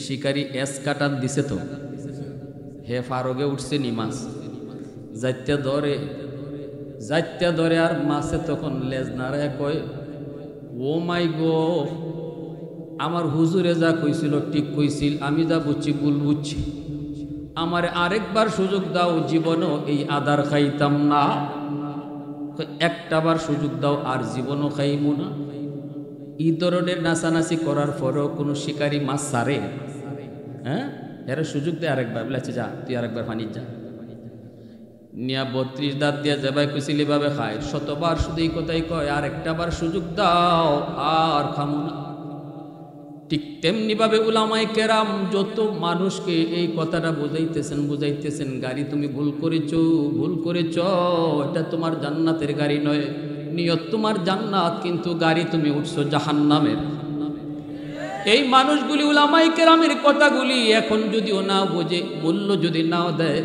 শিকারি এস কাটান দিছে তো, হে ফারগে উঠছে নি মাছ, যাইতে ধরে আর মাছে তখন লেজ নাড়ায় কয়, ও মাই গো, আমার হুজুরে যা কইছিল ঠিক কইছিল, আমি যা বুঝছি ভুল বুঝছি, আমার আরেকবার সুযোগ দাও, জীবনও এই আদার খাইতাম না। একটাবার সুযোগ দাও, আর জীবনও খাইমু না। এই ধরনের নাচানাচি করার পরেও কোনো শিকারি মাছ ছাড়ে? হ্যাঁ, এরা সুযোগ দেয় আরেকবার, বলেছে যা তুই আরেকবার পানি যা, নিয়া 32 দাঁত দিয়া জবাই কুচিলি ভাবে খায়। শতবার শুধু এই কথাই কয়, আর একটা বার সুযোগ দাও, আর খামু না। ঠিক তেমনি ভাবে উলামায়ে কেরাম যত মানুষকে এই কথাটা বুঝাইতেছেন, গাড়ি তুমি ভুল করেছ, এটা তোমার জান্নাতের গাড়ি নয়, নিয়ত তোমার জান্নাত, কিন্তু গাড়ি তুমি উঠছো জাহান্নামের। এই মানুষগুলি উলামায়ে কেরামের কথাগুলি এখন যদিও না বোঝে, মূল্য যদি নাও দেয়,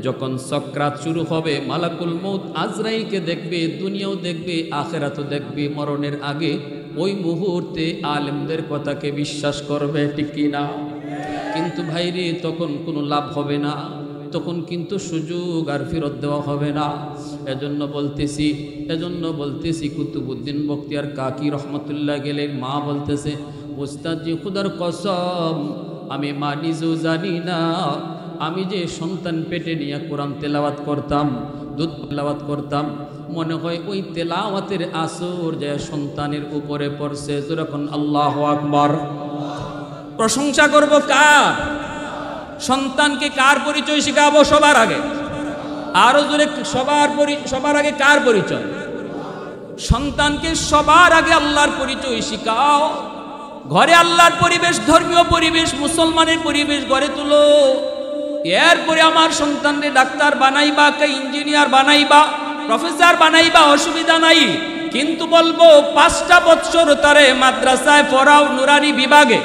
যখন সক্রাত শুরু হবে, মালাকুল মউত আজরাইলকে দেখবে, দুনিয়াও দেখবে, আখিরাতও দেখবে, মরণের আগে ওই মুহূর্তে আলেমদের কথাকে বিশ্বাস করবে, ঠিক কি না? কিন্তু ভাইরে তখন কোনো লাভ হবে না, তখন কিন্তু সুযোগ আর ফেরত দেওয়া হবে না। এজন্য বলতেছি কুতুবউদ্দিন বখতিয়ার কাকি রহমতুল্লাহ গেলেন, মা বলতেছে, উস্তাদজি খুদার কসম, আমি মা নিজেও জানি না, আমি যে সন্তান পেটে নিয়ে কোরআন তেলাওয়াত করতাম, দুধ তেলাওয়াত করতাম, মনে হয় ওই তেলাওয়াতের আসর যে সন্তানের উপরে পড়ছে। যখন আল্লাহু আকবার। প্রশংসা করব কার? সন্তানকে কার পরিচয় শিখাবো সবার আগে? আরো জোরে সবার আগে কার পরিচয়? সন্তানকে সবার আগে আল্লাহর পরিচয় শিখাও। ঘরে আল্লাহর পরিবেশ, ধর্মীয় পরিবেশ, মুসলমানের পরিবেশ গড়ে তুলো। এরপরে আমার সন্তানকে ডাক্তার বানাইবা, কে ইঞ্জিনিয়ার বানাইবা, প্রফেসর বানাইবা, অসুবিধা নাই। কিন্তু বলবো 5টা বছর তারে মাদ্রাসায় পড়াও নুরানি বিভাগে।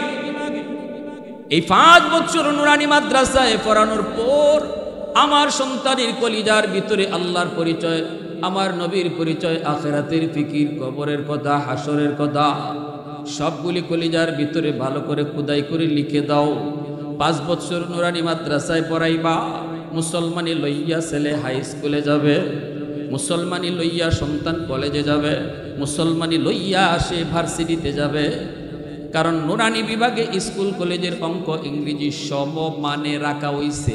এই 5 বছর নুরানি মাদ্রাসায় পড়ানোর পর আমার সন্তানের কলিজার ভিতরে আল্লাহর পরিচয়, আমার নবীর পরিচয়, আখিরাতের ফিকির, কবরের কথা, হাসরের কথা সবগুলি কলিজার ভিতরে ভালো করে খোদাই করে লিখে দাও। 5 বছর নুরানি মাদ্রাসায় পড়াইবা। মুসলমানি লইয়া ছেলে হাই স্কুলে যাবে, মুসলমানি লইয়া সন্তান কলেজে যাবে, মুসলমানি লইয়া সে ভার্সিটিতে যাবে। কারণ নুরানি বিভাগে স্কুল কলেজের অঙ্ক ইংরেজি সমমানে রাখা হইছে।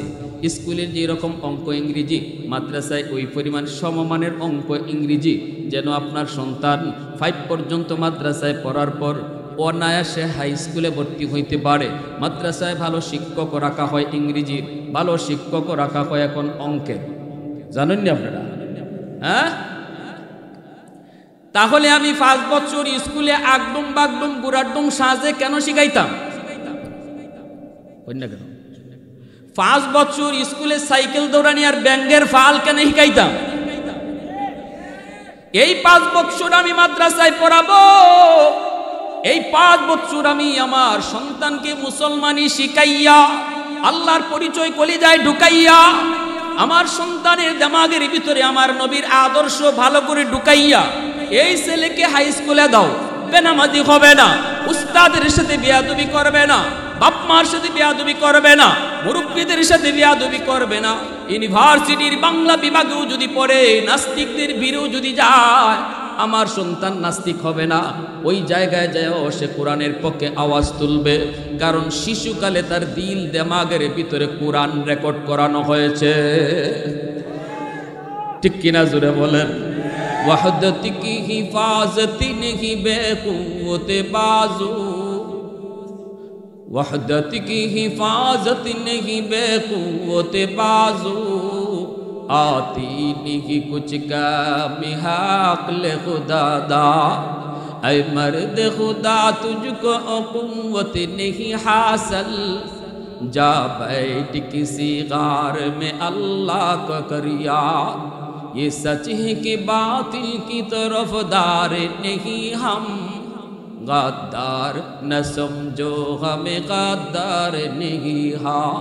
স্কুলের যে রকম অঙ্ক ইংরেজি, মাদ্রাসায় ওই পরিমাণ সমমানের অঙ্ক ইংরেজি, যেন আপনার সন্তান 5 পর্যন্ত মাদ্রাসায় পড়ার পর অনায়াসে হাই স্কুলে ভর্তি হইতে পারে। মাদ্রাসায় ভালো শিক্ষক রাখা হয় ইংরেজির, ভালো শিক্ষক রাখা হয় এখন অঙ্কের। জানেন না আপনারা? হ্যাঁ, তাহলে আমি 5 বছর স্কুলে আগডুম বাগডুম গুড়াডুম সাজে কেন শিখাইতাম? কেন 5 বছর স্কুলে সাইকেল দৌড়ানি আর ব্যাঙ্গের ফাল কেন শিখাইতাম? এই 5 বছর আমি মাদ্রাসায় পড়াবো। এই 5 বছর আমি আমার সন্তানকে মুসলমানি শিখাইয়া, আল্লাহর পরিচয় কলিজায় ঢুকাইয়া, আমার সন্তানের দিমাগের ভিতরে আমার নবীর আদর্শ ভালো করে ঢুকাইয়া এই ছেলেকে হাই স্কুলে দাও। বেনামাজি হবে না, উস্তাদের সাথে বেয়াদবি করবে না, বাপ মার সাথে বেয়াদবি করবে না, মুরব্বীদের সাথে বেয়াদবি করবে না। ইউনিভার্সিটির বাংলা বিভাগেও যদি পড়ে, নাস্তিকদের ভিড়েও যদি যায়, আমার সন্তান নাস্তিক হবে না। ওই জায়গায় যায় সে কোরআনের পক্ষে আওয়াজ তুলবে। কারণ শিশুকালে তার দিল দিমাগের ভিতরে কোরআন রেকর্ড করানো হয়েছে। ঠিক কিনা জোরে বলেন? ওয়াহদতি কি হিফাজতি নেহি বেকুওতে বাজু, वहदत की हिफाजत नहीं बेकुवते बाजू, आती नहीं कुछ का मिहाकल खुदा दा, ऐ मर्द खुदा तुझको कुव्वत नहीं हासिल, जा बैठ किसी गार में अल्लाह का करिया, ये सच है कि बातिल की तरफदार नहीं हम, गद्दार न समझो हमें गद्दार नहीं। हाँ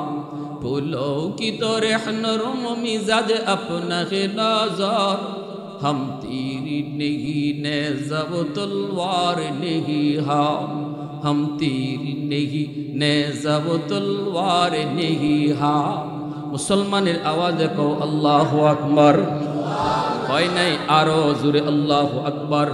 फूलों की तो रहनुम मिजाज अपना नजर, हम तीर नहीं नेज़ब तलवार नहीं। हाँ हम तीर नहीं नेज़ब तलवार नहीं। हाँ मुसलमानेर आवाज को अल्लाहु আকবার হয় নাই? আরো জোরে আল্লাহু আকবার।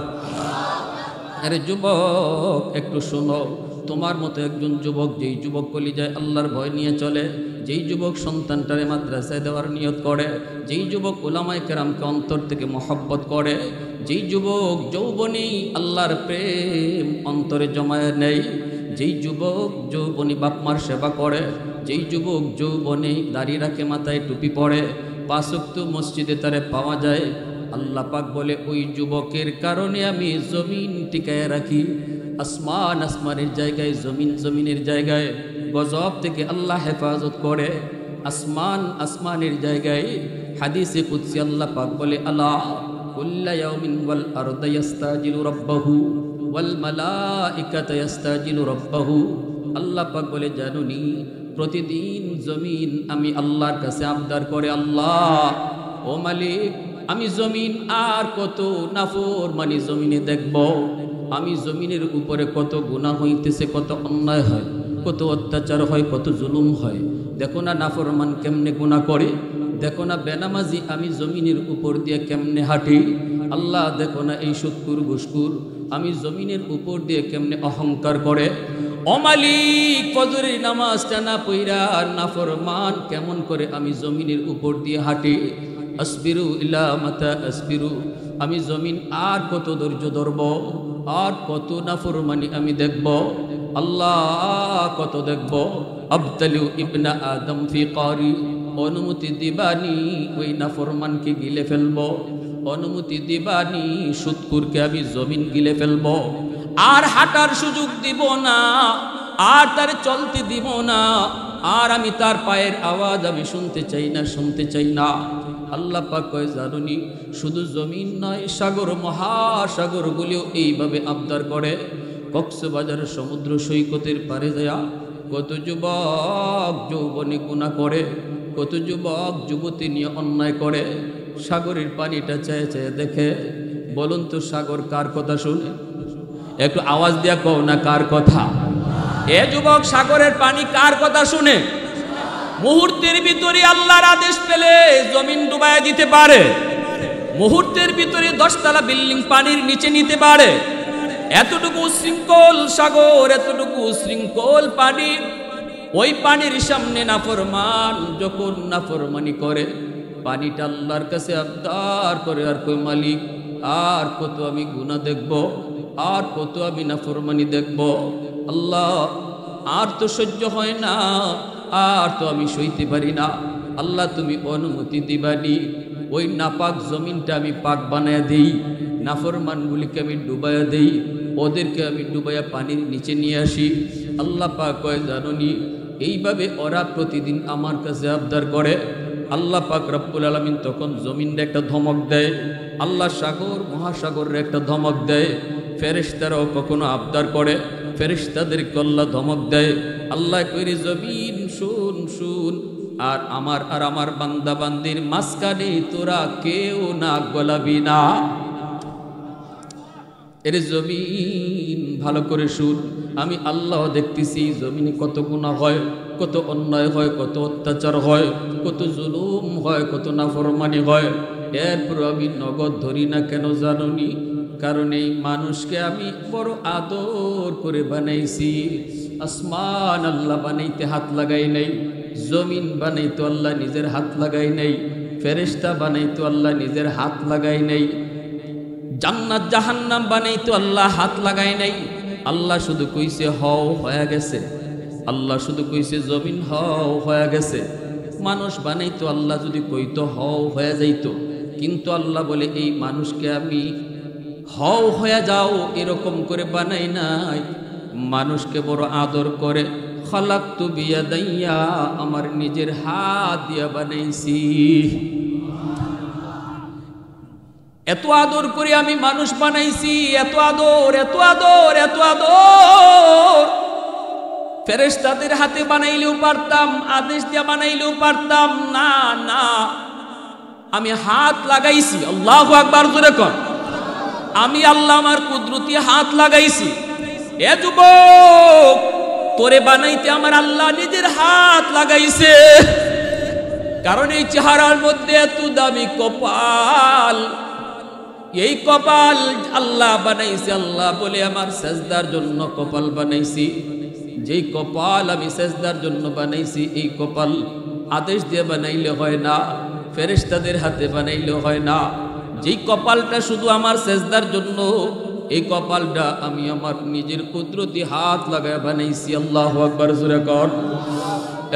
আরে যুবক একটু শোনো, তোমার মতো একজন যুবক, যেই যুবক কলিজায় আল্লাহর ভয় নিয়ে চলে, যেই যুবক সন্তানটারে মাদ্রাসায় দেওয়ার নিয়ত করে, যেই যুবক উলামায়ে কেরামকে অন্তর থেকে মহব্বত করে, যেই যুবক যৌবনেই আল্লাহর প্রেম অন্তরে জমায়ে নেই, যেই যুবক যৌবনী বাপমার সেবা করে, যেই যুবক যৌবনেই দাড়ি রাখে, মাথায় টুপি পরে, 5 ওয়াক্ত মসজিদে তারে পাওয়া যায়, আল্লাহ পাক বলে ওই যুবকের কারণে আমি জমিন টিকায় রাখি। আসমান আসমানের জায়গায়, জমিন জমিনের জায়গায়, গজব থেকে আল্লাহ হেফাজত করে। আসমান আসমানের জায়গায় হাদিসে কুদসি আল্লাহ পাক বলে, আলা কুল্লা ইয়াউমিন ওয়াল আরদু ইস্তাজিলু রাব্বাহু ওয়াল মালাইকাতু ইস্তাজিলু রাব্বাহু। আল্লাহ পাক বলে, জানুনি প্রতিদিন জমিন আমি আল্লাহর কাছে আবদার করে, আল্লাহ ও মালিক, আমি জমিন আর কত নাফরমানি জমিনে দেখব, আমি জমিনের উপরে কত গুনাহ হইতেছে, কত অন্যায় হয়, কত অত্যাচার হয়, কত জুলুম হয়। দেখো না নাফরমান কেমনে গুনাহ করে, দেখো না বেনামাজি আমি জমিনের উপর দিয়ে কেমনে হাঁটি। আল্লাহ দেখো না এই সুৎকুর ঘুষকুর আমি জমিনের উপর দিয়ে কেমনে অহংকার করে। ও মালিক, ফজরের নামাজটা না পইরা নাফরমান কেমন করে আমি জমিনের উপর দিয়ে হাঁটি। আসবিরু ইলা মাতা আসবিরু আমি জমিন আর কত ধৈর্য ধরব, আর কত নাফরমানি আমি দেখব, আল্লাহ কত দেখব। আবতালু ইবনা আদম ফি কারি, অনুমতি দিবানি ওই নাফরমানকে গিলে ফেলব, অনুমতি দিবানি সুদকুরকে আমি জমিন গিলে ফেলব, আর হাঁটার সুযোগ দিব না, আর তার চলতে দিব না, আর আমি তার পায়ের আওয়াজ আমি শুনতে চাই না, শুনতে চাই না। আল্লাহ পাক কয় জানুনি, শুধু জমিন নয়, সাগর মহাসাগরগুলিও এইভাবে আবদার করে। কক্সবাজার সমুদ্র সৈকতের পারে যায় কত যুবক যৌবনে গুনাহ করে, কত যুবক যুবতী নিয়ে অন্যায় করে, সাগরের পানিটা চেয়ে চেয়ে দেখে। বলুন তো সাগর কার কথা শুনে? একটু আওয়াজ দিয়া কও না কার কথা? এ যুবক, সাগরের পানি কার কথা শুনে? মুহূর্তের ভিতরে আল্লাহর আদেশ পেলে জমিন ডুবাইয়া দিতে পারে, মুহূর্তের ভিতরে 10 তলা বিল্ডিং পানির নিচে নিতে পারে। এতটুকু উশৃঙ্খল সাগর, এতটুকু উশৃঙ্খল পানি, ওই পানির সামনে নাফরমান যখন নাফরমানি করে, পানিটা আল্লাহর কাছে আবদার করে, আর কই মালিক আর কত আমি গুনাহ দেখব, আর কত আমি নাফরমানি দেখব, আল্লাহ আর তো সহ্য হয় না, আর তো আমি সইতে পারি না, আল্লাহ তুমি অনুমতি দিবানি ওই নাপাক জমিনটা আমি পাক বানায়া দেই, নাফরমানগুলিকে আমি ডুবাইয়া দেই, ওদেরকে আমি ডুবাইয়া পানির নিচে নিয়ে আসি। আল্লাহ পাক কয় জানুনি, এইভাবে ওরা প্রতিদিন আমার কাছে আবদার করে। আল্লাহ পাক রব্বুল আলামিন তখন জমিনটা একটা ধমক দেয়, আল্লাহ সাগর মহাসাগরের একটা ধমক দেয়। ফেরেশতারাও কখনো আবদার করে, ফেরেশতাদেরকে আল্লাহ ধমক দেয়। আল্লাহ কইরে জমিন শুন শুন, আর আমার বান্দা বান্দির মাঝখানে তোরা কেউ না গলাবি না। এর জমিন ভালো করে শুন, আমি আল্লাহ দেখতেছি জমিনে কত গুনাহ হয়, কত অন্যায় হয়, কত অত্যাচার হয়, কত জুলুম হয়, কত নাফরমানি হয়। এরপর আমি নগদ ধরি না কেন জানুনি? কারণ এই মানুষকে আমি বড় আদর করে বানাইছি। আসমান আল্লাহ বানাইতে হাত লাগাই নাই, জমিন বানাইতো আল্লাহ নিজের হাত লাগাই নাই, ফেরেশতা বানাইতো আল্লাহ নিজের হাত লাগাই নাই, জান্নাত জাহান্নাম বানাইতো আল্লাহ হাত লাগাই নাই। আল্লাহ শুধু কইছে হও হয়ে গেছে, আল্লাহ শুধু কইছে জমিন হও হয়ে গেছে। মানুষ বানাইতো আল্লাহ যদি কইতো হও হয়ে যাইতো, কিন্তু আল্লাহ বলে এই মানুষকে আমি হও হয়ে যাও এরকম করে বানাই নাই, মানুষকে বড় আদর করে খালাকতু বিয়াদাইয়া, আমার নিজের হাত দিয়া বানাইছি। এত আদর করে আমি মানুষ বানাইছি, এত আদর, এত আদর, এত আদর। ফেরেশতাদের হাতে বানাইলেও পারতাম, আদেশ দিয়া বানাইলেও পারতাম, না না আমি হাত লাগাইছি। আল্লাহু আকবার জোরে কর। আমি আল্লাহ আমার কুদরতি হাত লাগাইছি। এ যুবক, তোরে বানাইতে আমার আল্লাহ নিজের হাত লাগাইছে। কারণ এই চেহারার মধ্যে এত দামি কপাল, এই কপাল আল্লাহ বানাইছে। আল্লাহ বলে আমার সেজদার জন্য কপাল বানাইছি। যেই কপাল আমি সেজদার জন্য বানাইছি, এই কপাল আদেশ দিয়ে বানাইলে হয় না, ফেরেশতাদের হাতে বানাইলে হয় না। যেই কপালটা শুধু আমার সেজদার জন্য, এই কপালটা আমি আমার নিজের কুদরতি হাত লাগায় বানাইছি। আল্লাহু আকবার জোরে কর।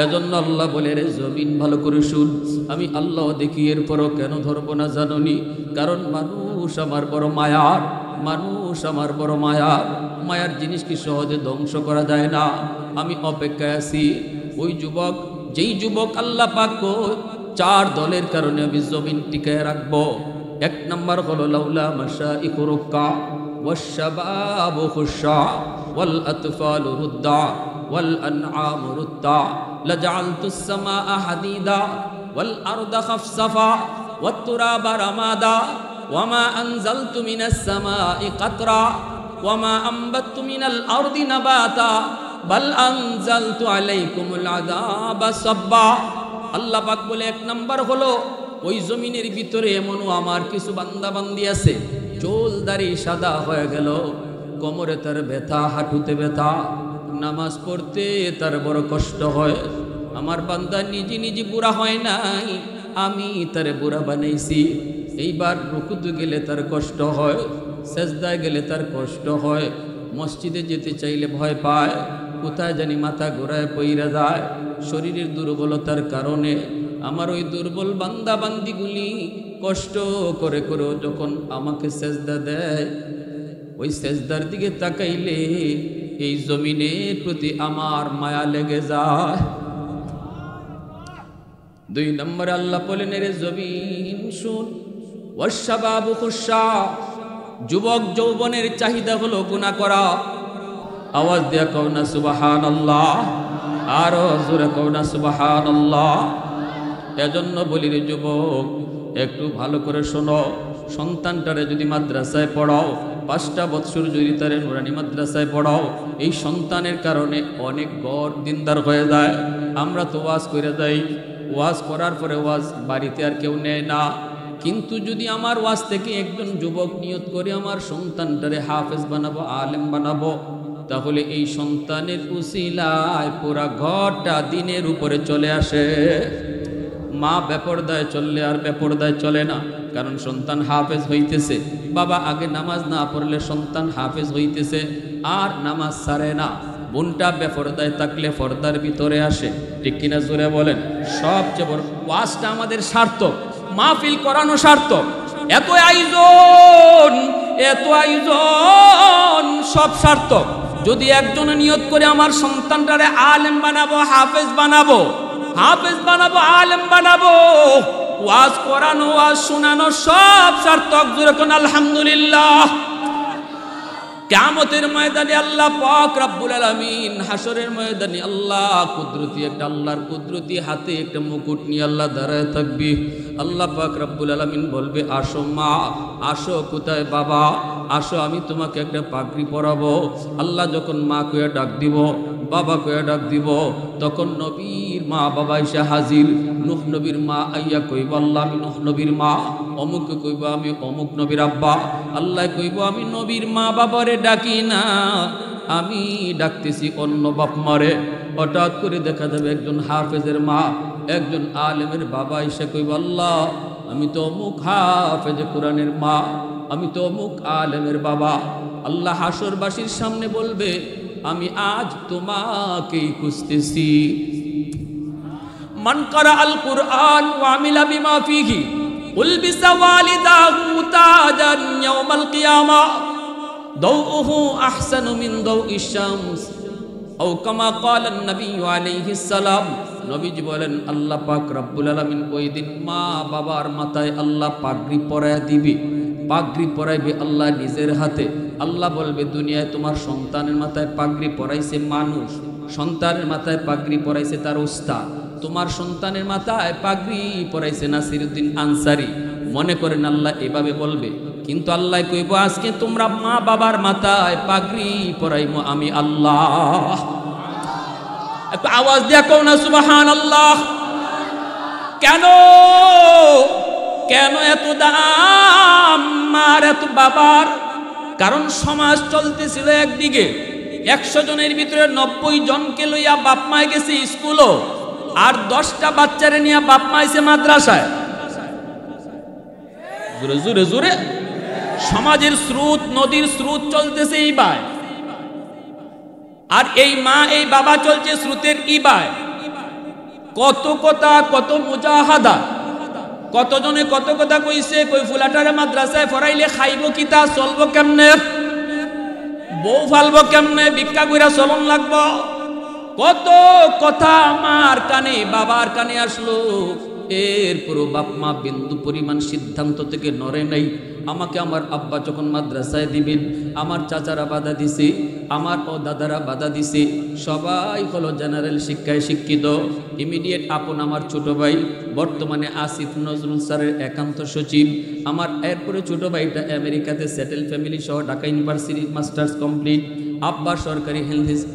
এজন্য আল্লাহ বলে রে জমিন ভালো করে শুন, আমি আল্লাহ দেখি, এরপরও কেন ধরবো না জানুনি? কারণ মানুষ আমার বড় মায়ার, মানুষ আমার বড় মায়ার। মায়ার জিনিস কি সহজে ধ্বংস করা যায় না। আমি অপেক্ষায় আছি ওই যুবক, যেই যুবক আল্লাহ পাক 4 দলের কারণে আমি জমিন টিকায় রাখবো। 1 নম্বর হলো লাউলা মাশাইখু রুক্কা ওয়াশ-শাবাবু খুশা ওয়াল আতফালু রুদ্দা ওয়াল আনআমু রুদ্দা লাজআলতুস সামাআ হাদিদা ওয়াল আরদা খাফসাফা ওয়াত তুরাবা রামাদা ওয়ামা আনজালতু মিনাস সামাই কাতরা ওয়ামা আনবাততু মিনাল আরদি নাবাতা বাল আনজালতু আলাইকুমুল আযাবা সাব্বা। আল্লাহ পাক বলে 1 নম্বর হলো ওই জমিনের ভিতরে এমনও আমার কিছু বান্দা বান্দি আছে, চুল দাড়ি সাদা হয়ে গেল, কোমরে তার ব্যথা, হাঁটুতে ব্যথা, নামাজ পড়তে তার বড় কষ্ট হয়। আমার বান্দা নিজে নিজে বুড়া হয় নাই, আমি তারে বুড়া বানাইছি। এইবার রুকুতে গেলে তার কষ্ট হয়, সেজদায় গেলে তার কষ্ট হয়, মসজিদে যেতে চাইলে ভয় পায়, কোথায় জানি মাথা ঘোরায় পইরা যায়। শরীরের দুর্বলতার কারণে আমার ওই দুর্বল বান্দা বান্দিগুলি কষ্ট করে করে যখন আমাকে সেজদা দেয়, ওই সেজদার দিকে তাকাইলে এই জমিনের প্রতি আমার মায়া লেগে যায়। 2 নম্বরে আল্লাহ বলেন, রে জমিন শুন, ওয়াশাবাবু খুশা, যুবক যৌবনের চাহিদা হলো গুনাহ করা। আওয়াজ দিয়া কও না সুবহানাল্লাহ, আরো জোরে কও না সুবহানাল্লাহ। এজন্য বলি রে যুবক, একটু ভালো করে শোনো, সন্তানটারে যদি মাদ্রাসায় পড়াও, 5টা বছর যদি তারে নুরানি মাদ্রাসায় পড়াও, এই সন্তানের কারণে অনেক গড় দিনদার হয়ে যায়। আমরা তো ওয়াজ করে যাই, ওয়াজ করার পরে ওয়াজ বাড়িতে আর কেউ নেয় না। কিন্তু যদি আমার ওয়াজ থেকে একজন যুবক নিয়ত করে আমার সন্তানটারে হাফেজ বানাবো, আলেম বানাবো, তাহলে এই সন্তানের উসিলায় পুরা ঘরটা দিনের উপরে চলে আসে। মা বেপরদায় চললে আর বেপরদায় চলে না, কারণ সন্তান হাফেজ হইতেছে। বাবা আগে নামাজ না পড়লে সন্তান হাফেজ হইতেছে আর নামাজ ছাড়ে না। বোনটা বেপরদায় থাকলে পর্দার ভিতরে আসে, ঠিক কিনা জোরে বলেন? সবচেয়ে বড় ওয়াজটা আমাদের সার্থক, মাহফিল করানো সার্থক। এত আয়োজন, এত আয়োজন, সব সার্থক। যদি একজন নিয়ত করে আমার সন্তানটারে আলেম বানাবো, হাফেজ বানাবো, হাফেজ বানাবো, আলেম বানাবো, ওয়াজ করানো, ওয়াজ শোনানো, সব সার্থক। যেরকম আলহামদুলিল্লাহ। কিয়ামতের ময়দানে আল্লাহ পাক রব্বুল আলামিন, হাসরের ময়দানে আল্লাহ কুদরতি একটা, আল্লাহর কুদরতি হাতে একটা মুকুট নিয়ে আল্লাহ দাঁড়ায় থাকবে। আল্লাহ পাক রব্বুল আলামিন বলবে, আসো মা, আসো। কোথায় বাবা? আসো, আমি তোমাকে একটা পাগড়ি পরাবো। আল্লাহ যখন মা কইয়া ডাক দিব, বাবা কইয়া ডাক দিব, তখন নবীর মা বাবা এসে হাজির। নূহ নবীর মা আইয়া কইব, আল্লাহ আমি নূহ নবীর মা। অমুক কইব, আমি অমুক নবীর আব্বা। আল্লাহ কইব, আমি নবীর মা বাবারে ডাকি না, আমি ডাকতেছি অন্য বাপ মারে। হঠাৎ করে দেখা যাবে একজন হাফেজের মা, একজন আলেমের বাবা এসে কইব, আল্লাহ আমি তো অমুক হাফেজ কোরআনের মা, আমি তো অমুক আলেমের বাবা। আল্লাহ হাসরবাসীর সামনে বলবে, আমি আজ তোমাকেই খুঁজতেছি। মান কারা আল কুরআন ওয়া আমিলা বিমা ফিহি উলবিসা ওয়ালিদাহু তাজান ইয়াউমাল কিয়ামা দাউহু আহসানু মিন দাউইশ শামস আও কামা ক্বালা নবী আলাইহিস সালাম। নবীজি বলেন, আল্লাহ পাক রব্বুল আলামিন ওই দিন মা বাবার মাথায় আল্লাহ পাগড়ি পরায় দিবে। পাগড়ি পরাইবে আল্লাহ নিজের হাতে। আল্লাহ বলবে, দুনিয়ায় তোমার সন্তানের মাথায় পাগড়ি পরাইছে মানুষ, সন্তানের মাথায় পাগড়ি পরাইছে তার উস্তাদ, তোমার সন্তানের মাথায় পাগড়ি পরাইছে নাসিরউদ্দিন আনসারী। মনে করেন আল্লাহ এভাবে বলবে, কিন্তু আল্লাহ কইব, আজকে তোমরা মা বাবার মাথায় পাগড়ি পরাইমো আমি আল্লাহ। একটু আওয়াজ দিয়া কও না সুবহানাল্লাহ। কেন, কেন এত দাম মার, এত বাবার? কারণ সমাজ চলতেছিল একদিকে, 100 জনের ভিতরে 90 জনকে লইয়া বাপ মায় গেছে স্কুলও, আর 10টা বাচ্চারে নিয়ে বাপ মাইছে মাদ্রাসায়। জোরে জোরে জোরে। সমাজের স্রোত, নদীর স্রোত চলতেছে এইবার, আর এই মা এই বাবা চলছে স্রোতের ইবায়। কত কথা, কত মুজাহাদা, কতজনে কত কথা কইছে। কই ফুলাটারে মাদ্রাসায় পড়াইলে খাইব কিতা, চলবো কেমনে, বউ ফালবো কেমনে, ভিক্ষা কইরা চলন লাগবো। কত কথা আমার কানে, বাবার কানে আসলো। এরপরও বাপ মা বিন্দু পরিমাণ সিদ্ধান্ত থেকে নড়ে নাই। আমাকে আমার আব্বা যখন মাদ্রাসায় দিবেন, আমার চাচারা বাধা দিছে, আমার ও দাদারা বাধা দিছে। সবাই হলো জেনারেল শিক্ষায় শিক্ষিত। ইমিডিয়েট আপন আমার ছোট ভাই, বর্তমানে আসিফ নজরুল স্যারের একান্ত সচিব। আমার এরপরে ছোট ভাইটা আমেরিকাতে সেটেল, ফ্যামিলি সহ ঢাকা ইউনিভার্সিটির মাস্টার্স কমপ্লিট। আব্বা সরকারি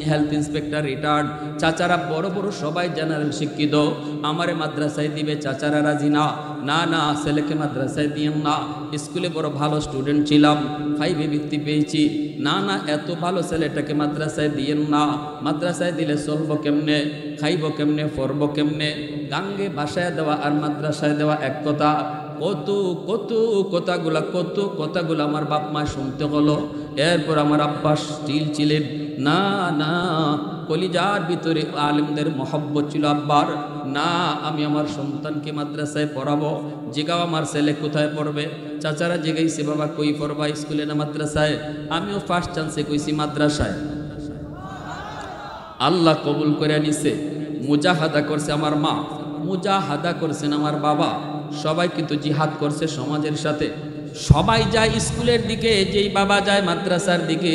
হেলথ ইন্সপেক্টর রিটায়ার্ড। চাচারা বড় বড় সবাই জেনারেল শিক্ষিত। আমারে মাদ্রাসায় দিবে, চাচারা রাজি না। না না, ছেলেকে মাদ্রাসায় দিয়েন না, স্কুলে বড় ভালো স্টুডেন্ট ছিলাম, 5 বৃত্তি পেয়েছি। না না, এত ভালো ছেলেটাকে মাদ্রাসায় দিয়েন না, মাদ্রাসায় দিলে চলবো কেমনে, খাইব কেমনে, পড়বো কেমনে। গাঙ্গে বাসায় দেওয়া আর মাদ্রাসায় দেওয়া এক কথা। কত কত কথাগুলো আমার বাপ মা শুনতে হলো। এরপর আমার আব্বা স্টিল ছিলেন না না, কলিজার ভিতরে আলেমদের মহব্বত ছিল আব্বার। না, আমি আমার সন্তানকে মাদ্রাসায় পড়াবো। জিগাও আমার ছেলে কোথায় পড়বে? চাচারা জিগাইছে বাবা কই পড়বা, স্কুলে না মাদ্রাসায়? আমিও ফার্স্ট চান্সে কইছি মাদ্রাসায়। আল্লাহ কবুল করে নিছে। মুজাহাদা করছে আমার মা, মুজাহাদা করছেন আমার বাবা, সবাই কিন্তু জিহাদ করছে সমাজের সাথে। সবাই যায় স্কুলের দিকে, যেই বাবা যায় মাদ্রাসার দিকে।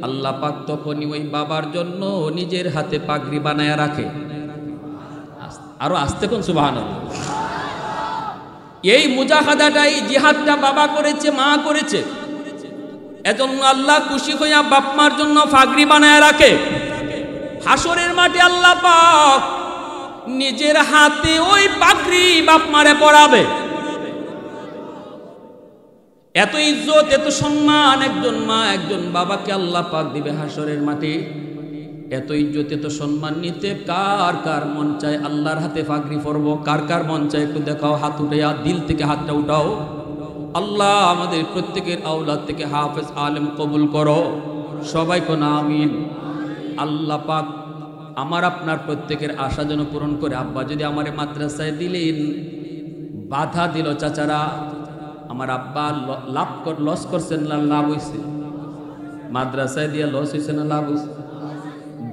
আল্লাহ পাক তখনই ওই বাবার জন্য নিজের হাতে পাগড়ি বানায়া রাখে। আরো আস্তে কোন সুবহানাল্লাহ। এই মুজাহাদাটাই জিহাদটা বাবা করেছে, মা করেছে। এজন্য আল্লাহ খুশি হইয়া বাপ মার জন্য পাগড়ি বানায়া রাখে। হাসরের মাঠে আল্লাহ পাক নিজের হাতে ওই পাগড়ি বাপ মারে পড়াবে। এত ইজ্জত, এত সম্মান একজন মা একজন বাবাকে আল্লাহ পাক দিবে হাসরের মাঠে। এত ইজ্জত, এত সম্মান নিতে কার কার মন চায় আল্লাহর হাতে পাগড়ি পরবো? কার কার মন চায় একটু দেখাও, হাত উঠে, দিল থেকে হাতটা উঠাও। আল্লাহ আমাদের প্রত্যেকের আওলাদ থেকে হাফেজ আলেম কবুল করো, সবাই কোন আমিন। আল্লাহ পাক আমার আপনার প্রত্যেকের আশা যেন পূরণ করে। আব্বা যদি আমারে মাদ্রাসায় দিলেন, বাধা দিল চাচারা, আমার আব্বা লস করছেন না লাভ হয়েছে? মাদ্রাসায় দিয়ে লস হয়েছে না লাভ হয়েছে?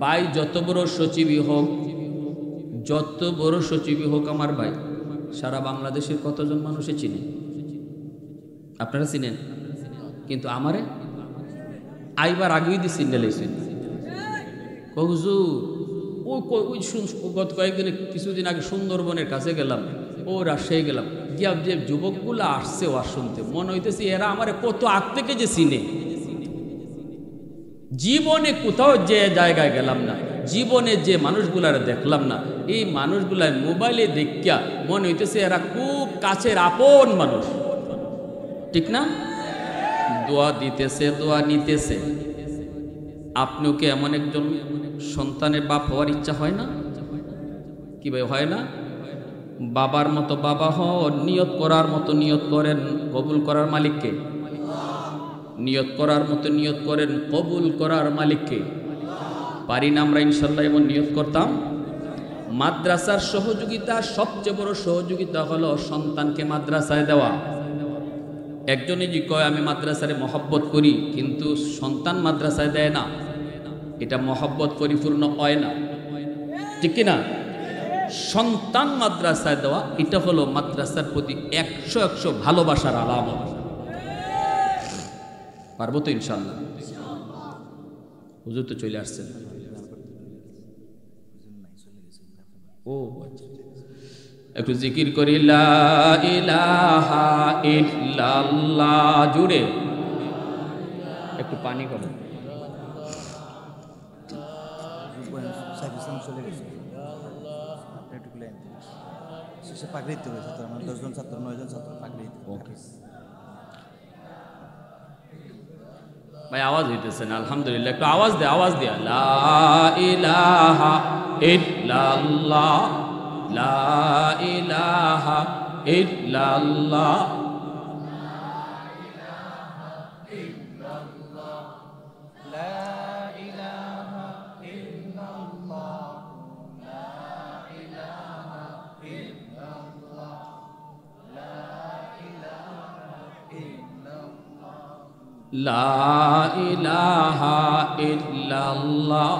ভাই যত বড় সচিবই হোক, যত বড় সচিবই হোক আমার ভাই, সারা বাংলাদেশের কতজন মানুষে চিনে? আপনারা চিনেন? কিন্তু আমারে আইবার আগেই দিয়ে চিনে লেছেন। হুজুর ওই গত কয়েকদিনে কিছুদিন আগে সুন্দরবনের কাছে গেলাম, ও রাজশাহী গেলাম, গিয়া যে যুবকগুলো আসছে ওয়াজ শুনতে, মনে হইতেছে এরা আমারে কত আগ থেকে যে চিনে। জীবনে কোথাও যে জায়গায় গেলাম না, জীবনে যে মানুষগুলার দেখলাম না, এই মানুষগুলার মোবাইলে দেখিয়া মনে হইতেছে এরা খুব কাছের আপন মানুষ। ঠিক না? দোয়া দিতেছে, দোয়া নিতেছে। আপনিও কি এমন একজন সন্তানের বাপ হওয়ার ইচ্ছা হয় না? কি ভাই হয় না? বাবার মতো বাবা হন, নিয়ত করার মতো নিয়ত করেন, কবুল করার মালিককে। নিয়ত করার মতো নিয়ত করেন, কবুল করার মালিককে। পারি না আমরা ইনশাল্লাহ এমন নিয়ত করতাম? মাদ্রাসার সহযোগিতা, সবচেয়ে বড় সহযোগিতা হলো সন্তানকে মাদ্রাসায় দেওয়া। একজনে যে কয় আমি মাদ্রাসারে মহব্বত করি, কিন্তু সন্তান মাদ্রাসায় দেয় না, এটা মহব্বত পরিপূর্ণ হয় না। ঠিক কিনা? সন্তান মাদ্রাসায় দেওয়া, এটা হলো মাদ্রাসার প্রতি 100 ভালোবাসার আলামত। পারবো তো ইনশাল্লাহ? হুজুর তো চলে আসছেন। ও আচ্ছা, একটু জিকির করি লা ইলাহা ইল্লাল্লাহ জুড়ে। একটু পানি করো। ভাই আওয়াজ হইতেছে না, আলহামদুলিল্লাহ। একটু আওয়াজ দে, আওয়াজ দিয়া। লা ইলাহা ইল্লাল্লাহ, লা ইলাহা ইল্লাল্লাহ, লা ইলাহা ইল্লাল্লাহ,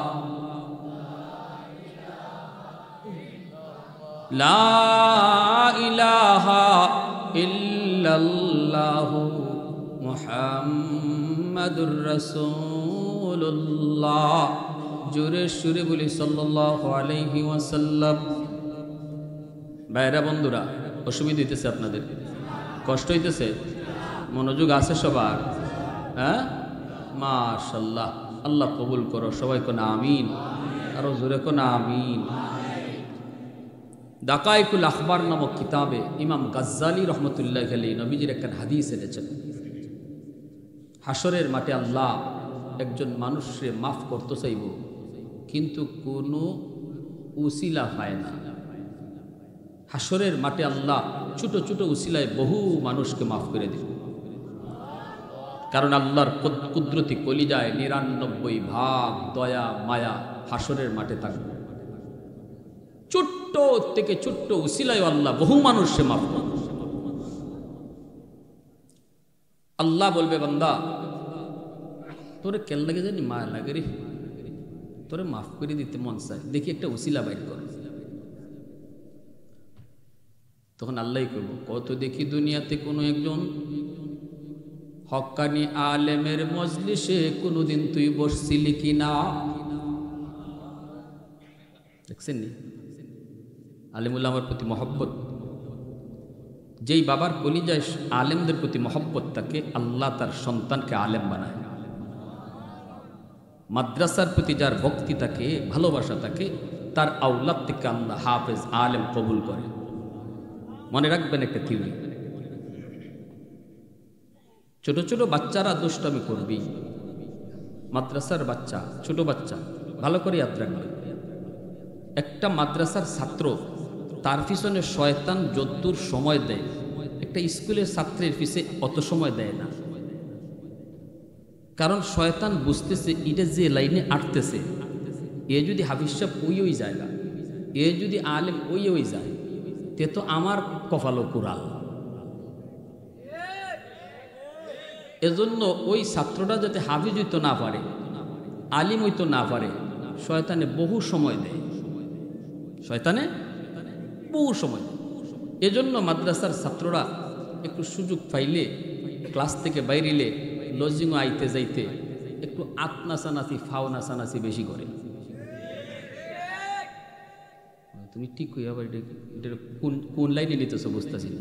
লা ইলাহা ইল্লাল্লাহ মুহাম্মাদুর রাসূলুল্লাহ। জোরে সুরে বলি সাল্লাল্লাহু আলাইহি ওয়াসাল্লাম। ভাইরা বন্ধুরা, অসুবিধা হইতেছে আপনাদের? কষ্ট হইতেছে? মনোযোগ আছে সবার? হ্যাঁ, মাশাআল্লাহ। আল্লাহ কবুল করো, সবাই কোন আমিন। আরো জোরে কোন আমিন। দাকাইকুল আখবার নামক কিতাবে ইমাম গাজ্জালি রহমতুল্লাহ আলাইহি নবীজির একটা হাদিস এনেছেন। হাসরের মাঠে আল্লাহ একজন মানুষকে মাফ করতে চাইব, কিন্তু কোনো উসিলা হয় না। হাসরের মাঠে আল্লাহ ছোট ছোট উসিলায় বহু মানুষকে মাফ করে দিল। কারণ আল্লাহর কুদরতি কলিজায় ৯৯ ভাগ দয়া মায়া হাসরের মাঠে থাকবে। ছোট্ট থেকে ছোট্ট উসিলায় আল্লাহ বহু মানুষকে মাফ করবে। আল্লাহ বলবে, বান্দা তোরে কেন লাগে জানি মায়া লাগে রে, তোরে মাফ করে দিতে মন চায়, দেখি একটা উসিলা বাইর কর। তখন আল্লাহই করবো, কত দেখি দুনিয়াতে কোনো একজন হক্কানি আলেমের মজলিসে কোনোদিন তুই বসছিলি কি না? দেখছেন নি? আলেমুল্লাহর প্রতি মহব্বত, যেই বাবার কলিজায় আলেমদের প্রতি মহব্বত থাকে, আল্লাহ তার সন্তানকে আলেম বানায়। মাদ্রাসার প্রতি যার ভক্তি থাকে, ভালোবাসা থাকে, তার আওলাদ থেকে আল্লাহ হাফেজ আলেম কবুল করে। মনে রাখবেন একটা থিওরি, ছোট ছোট বাচ্চারা দুষ্টামি করবি। মাদ্রাসার বাচ্চা, ছোট বাচ্চা, ভালো করে ইয়াদ রাখবে, একটা মাদ্রাসার ছাত্র তার পিছনে শয়তান যদ্দূর সময় দেয়, একটা স্কুলের ছাত্রের পিছে অত সময় দেয় না। কারণ শয়তান বুঝতেছে এটা যে লাইনে আটতেছে, এ যদি হাফিজ সাহেব ওই জায়গা, এ যদি আলেম ওই যায়, তে তো আমার কপালও কুড়াল। এজন্য ওই ছাত্রটা যাতে হাফিজ হইতে না পারে, আলিম হইতে না পারে, শয়তানে বহু সময় দেয়, শয়তানে বহু সময় দেয়। এজন্য মাদ্রাসার ছাত্ররা একটু সুযোগ পাইলে, ক্লাস থেকে বাইরিলে, লজিংও আইতে যাইতে একটু আতনাচানাচি ফাও নাচানাচি বেশি করে। তুমি ঠিক কই আবার এটা কোন লাইনে নিতেছ বুঝতেছি না।